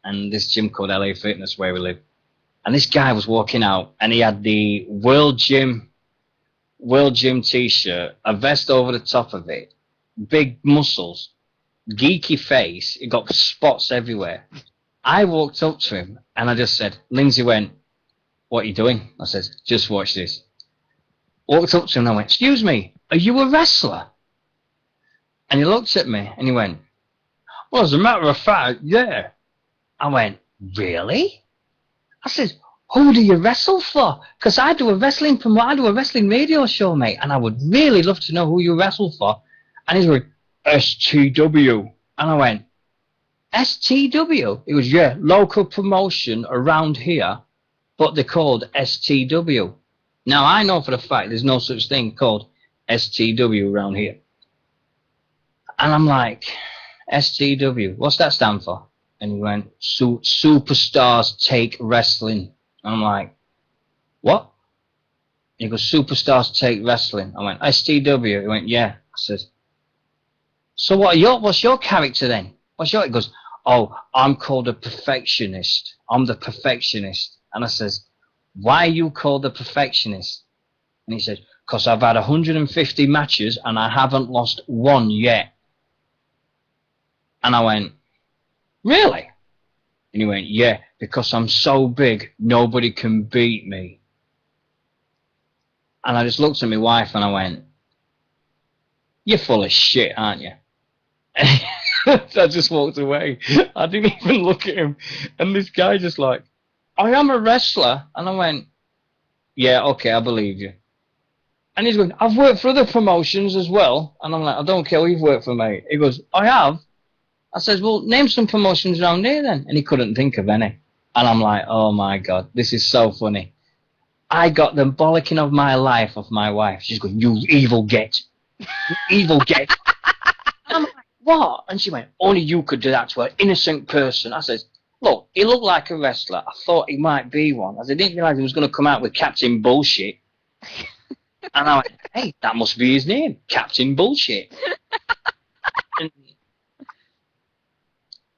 and this gym called LA Fitness where we live. And this guy was walking out, and he had the World Gym T-shirt, a vest over the top of it, big muscles, geeky face. He got spots everywhere. I walked up to him, and I just said, Lindsay went, "What are you doing?" I said, "Just watch this." Walked up to him, and I went, "Excuse me, are you a wrestler?" And he looked at me, and he went, "Well, as a matter of fact, yeah." I went, "Really?" I said, "Who do you wrestle for? Because I do a wrestling radio show, mate, and I would really love to know who you wrestle for." And he's like, "STW." And I went, "STW?" He goes, "Yeah, local promotion around here. but they're called STW. Now, I know for a fact there's no such thing called STW around here. And I'm like, STW, what's that stand for? And he went, Superstars Take Wrestling. And I'm like, what? He goes, Superstars Take Wrestling. I went, STW. He went, yeah. I said, so what's your character then? He goes, oh, I'm called a perfectionist. I'm the perfectionist. And I says, why are you called the perfectionist? And he said, because I've had 150 matches and I haven't lost one yet. And I went, really? And he went, yeah, because I'm so big, nobody can beat me. And I just looked at my wife and I went, you're full of shit, aren't you? I just walked away. I didn't even look at him. And this guy just like, I am a wrestler. And I went, yeah, okay, I believe you. And he's going, I've worked for other promotions as well. And I'm like, I don't care who you've worked for, mate. He goes, I have. I says, well, name some promotions around here then. And he couldn't think of any. And I'm like, oh my God, this is so funny. I got the bollocking of my life of my wife. She's going, you evil get. You evil get. And I'm like, what? And she went, only you could do that to an innocent person. I said, look, he looked like a wrestler. I thought he might be one. I didn't realise he was going to come out with Captain Bullshit. And I went, hey, that must be his name, Captain Bullshit. And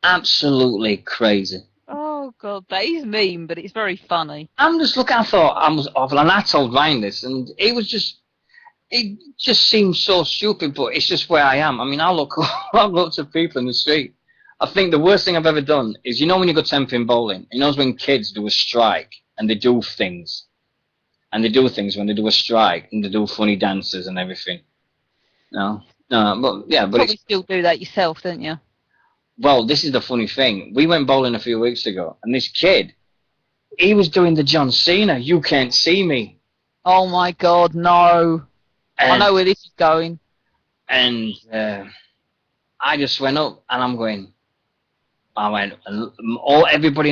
absolutely crazy. Oh, God, that is mean, but it's very funny. I'm just looking, I thought I was awful, and I told Ryan this, and it just seems so stupid, but it's just where I am. I mean, I look to people in the street. I think the worst thing I've ever done is, you know when you go 10-pin bowling, you know when kids do a strike, and they do things. And they do things when they do a strike, and they do funny dances and everything. No, but yeah, but probably still do that yourself, don't you? Well, this is the funny thing. We went bowling a few weeks ago, and this kid, he was doing the John Cena, you can't see me. Oh my God, no. And, I know where this is going. And I just went up, and everybody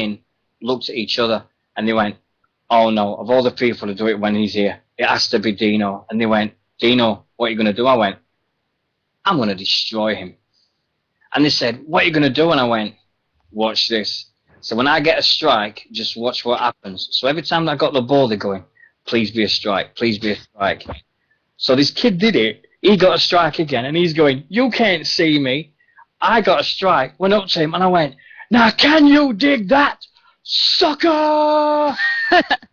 in looked at each other, and they went, oh no, of all the people to do it when he's here, it has to be Dino. And they went, Dino, what are you going to do? I went, I'm going to destroy him. And they said, what are you going to do? And I went, watch this. So when I get a strike, just watch what happens. So every time I got the ball, they're going, please be a strike, please be a strike. So this kid did it. He got a strike again, and he's going, you can't see me. I got a strike, went up to him, and I went, now can you dig that, sucker? I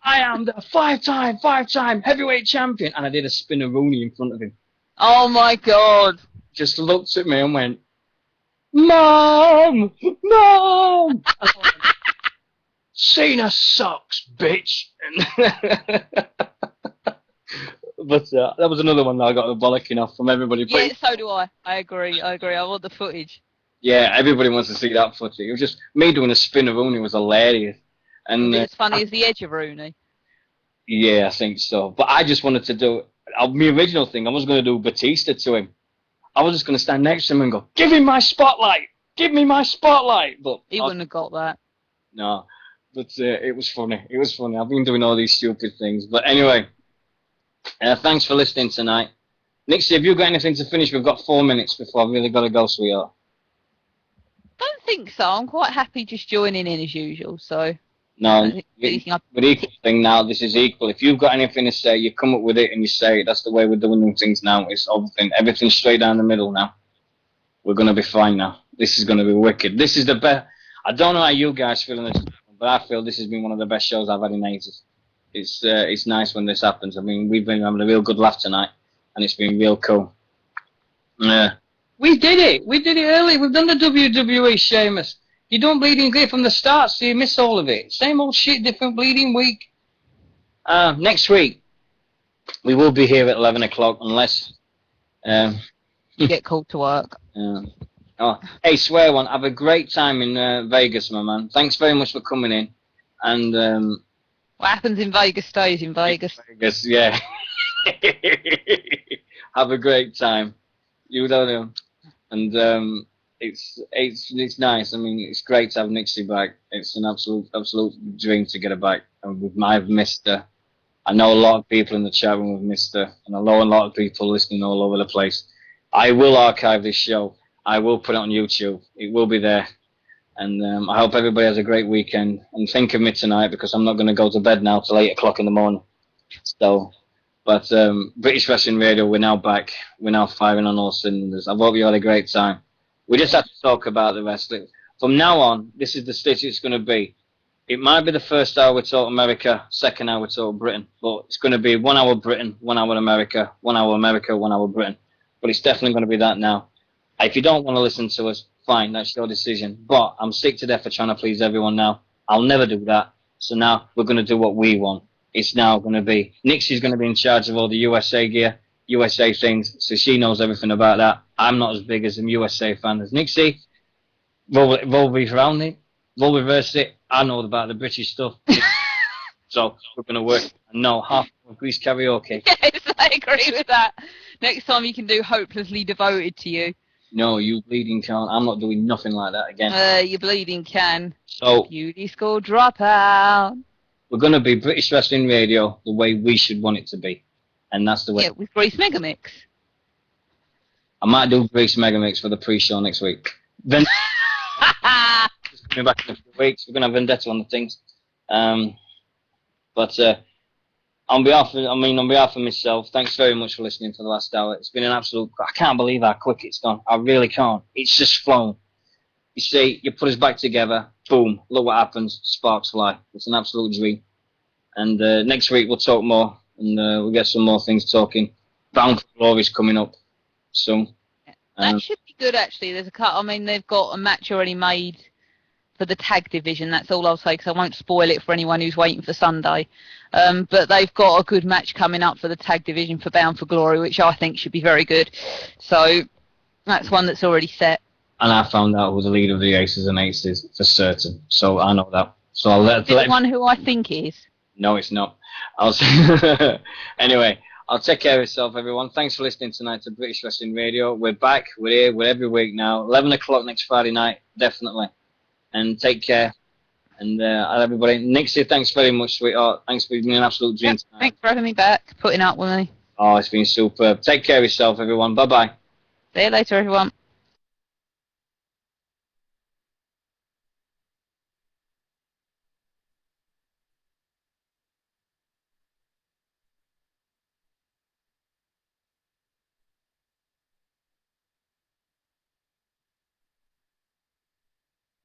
am the five-time heavyweight champion. And I did a spin-a-rooney in front of him. Oh my God. Just looked at me and went, Mom! Cena sucks, bitch. But that was another one that I got the bollocking off from everybody. Yeah, so do I. I agree. I want the footage. Yeah, everybody wants to see that footage. It was just me doing a spin-a-rooney was hilarious. And as funny as the edge of Rooney. Yeah, I think so. But I just wanted to do my original thing. I was going to do Batista to him. I was just going to stand next to him and go, give him my spotlight. Give me my spotlight. But he wouldn't have got that. No, but it was funny. It was funny. I've been doing all these stupid things. But anyway, thanks for listening tonight. Nixy, have you got anything to finish? We've got 4 minutes before I've really got to go, sweetheart. Don't think so. I'm quite happy just joining in as usual. So. No, with equal thing now, this is equal. If you've got anything to say, you come up with it and you say it. That's the way we're doing things now. It's everything's straight down the middle now. We're going to be fine now. This is going to be wicked. This is the best. I don't know how you guys feel in this, but I feel this has been one of the best shows I've had in ages. It's nice when this happens. I mean, we've been having a real good laugh tonight, and it's been real cool. Yeah. We did it. We did it early. We've done the WWE, Seamus. You don't bleeding great from the start, so you miss all of it. Same old shit, different bleeding week. Next week, we will be here at 11 o'clock, unless... you get called to work. Hey, swear one, have a great time in Vegas, my man. Thanks very much for coming in. And what happens in Vegas stays in Vegas. Vegas, yeah. Have a great time. You don't know. And it's nice. I mean, it's great to have Nixy back. It's an absolute dream to get her back. And I've missed her. I know a lot of people in the chat room have missed her, and I know a lot of people listening all over the place. I will archive this show. I will put it on YouTube. It will be there. And I hope everybody has a great weekend. And think of me tonight, because I'm not going to go to bed now till 8 o'clock in the morning. So, but British Wrestling Radio, we're now back. We're now firing on all cylinders. I hope you had a great time. We just have to talk about the wrestling. From now on, this is the stitch it's going to be. It might be the first hour we talk America, second hour we talk Britain, but it's going to be 1 hour Britain, 1 hour America, 1 hour America, 1 hour Britain. But it's definitely going to be that now. If you don't want to listen to us, fine, that's your decision. But I'm sick to death of trying to please everyone now. I'll never do that. So now we're going to do what we want. It's now going to be, Nixie's going to be in charge of all the USA gear, USA things, so she knows everything about that. I'm not as big as a USA fan as Nixie. We'll be around it. We'll reverse it. I know about the British stuff. So we're going to work. No, half of Greece karaoke. Yes, I agree with that. Next time you can do Hopelessly Devoted to You. No, you bleeding can. I'm not doing nothing like that again. You bleeding can. So Beauty School Dropout. we're going to be British Wrestling Radio the way we should want it to be. And that's the way. Yeah, with Grease Megamix. I might do Grease Megamix for the pre-show next week. Then coming back in a few weeks. We're going to have Vendetta on the things. But on behalf of myself, thanks very much for listening for the last hour. It's been an absolute. I can't believe how quick it's gone. I really can't. It's just flown. You see, you put us back together. Boom! Look what happens. Sparks fly. It's an absolute dream. And next week we'll talk more, and we'll get some more things talking. Bound for Glory's coming up soon. That should be good, actually. There's a cut. I mean, they've got a match already made for the tag division. That's all I'll say, because I won't spoil it for anyone who's waiting for Sunday. But they've got a good match coming up for the tag division for Bound for Glory, which I think should be very good. So that's one that's already set. And I found out who the leader of the Aces and Eights is for certain. So I know that. So I'll let the one who I think is. No, it's not. Anyway, I'll take care of yourself, everyone. Thanks for listening tonight to British Wrestling Radio. We're back. We're here. We're every week now. 11 o'clock next Friday night, definitely. And take care. And everybody. Nixie, thanks very much, sweetheart. Thanks for being an absolute dream tonight. Thanks for having me back, putting up with me. Oh, it's been superb. Take care of yourself, everyone. Bye-bye. See you later, everyone.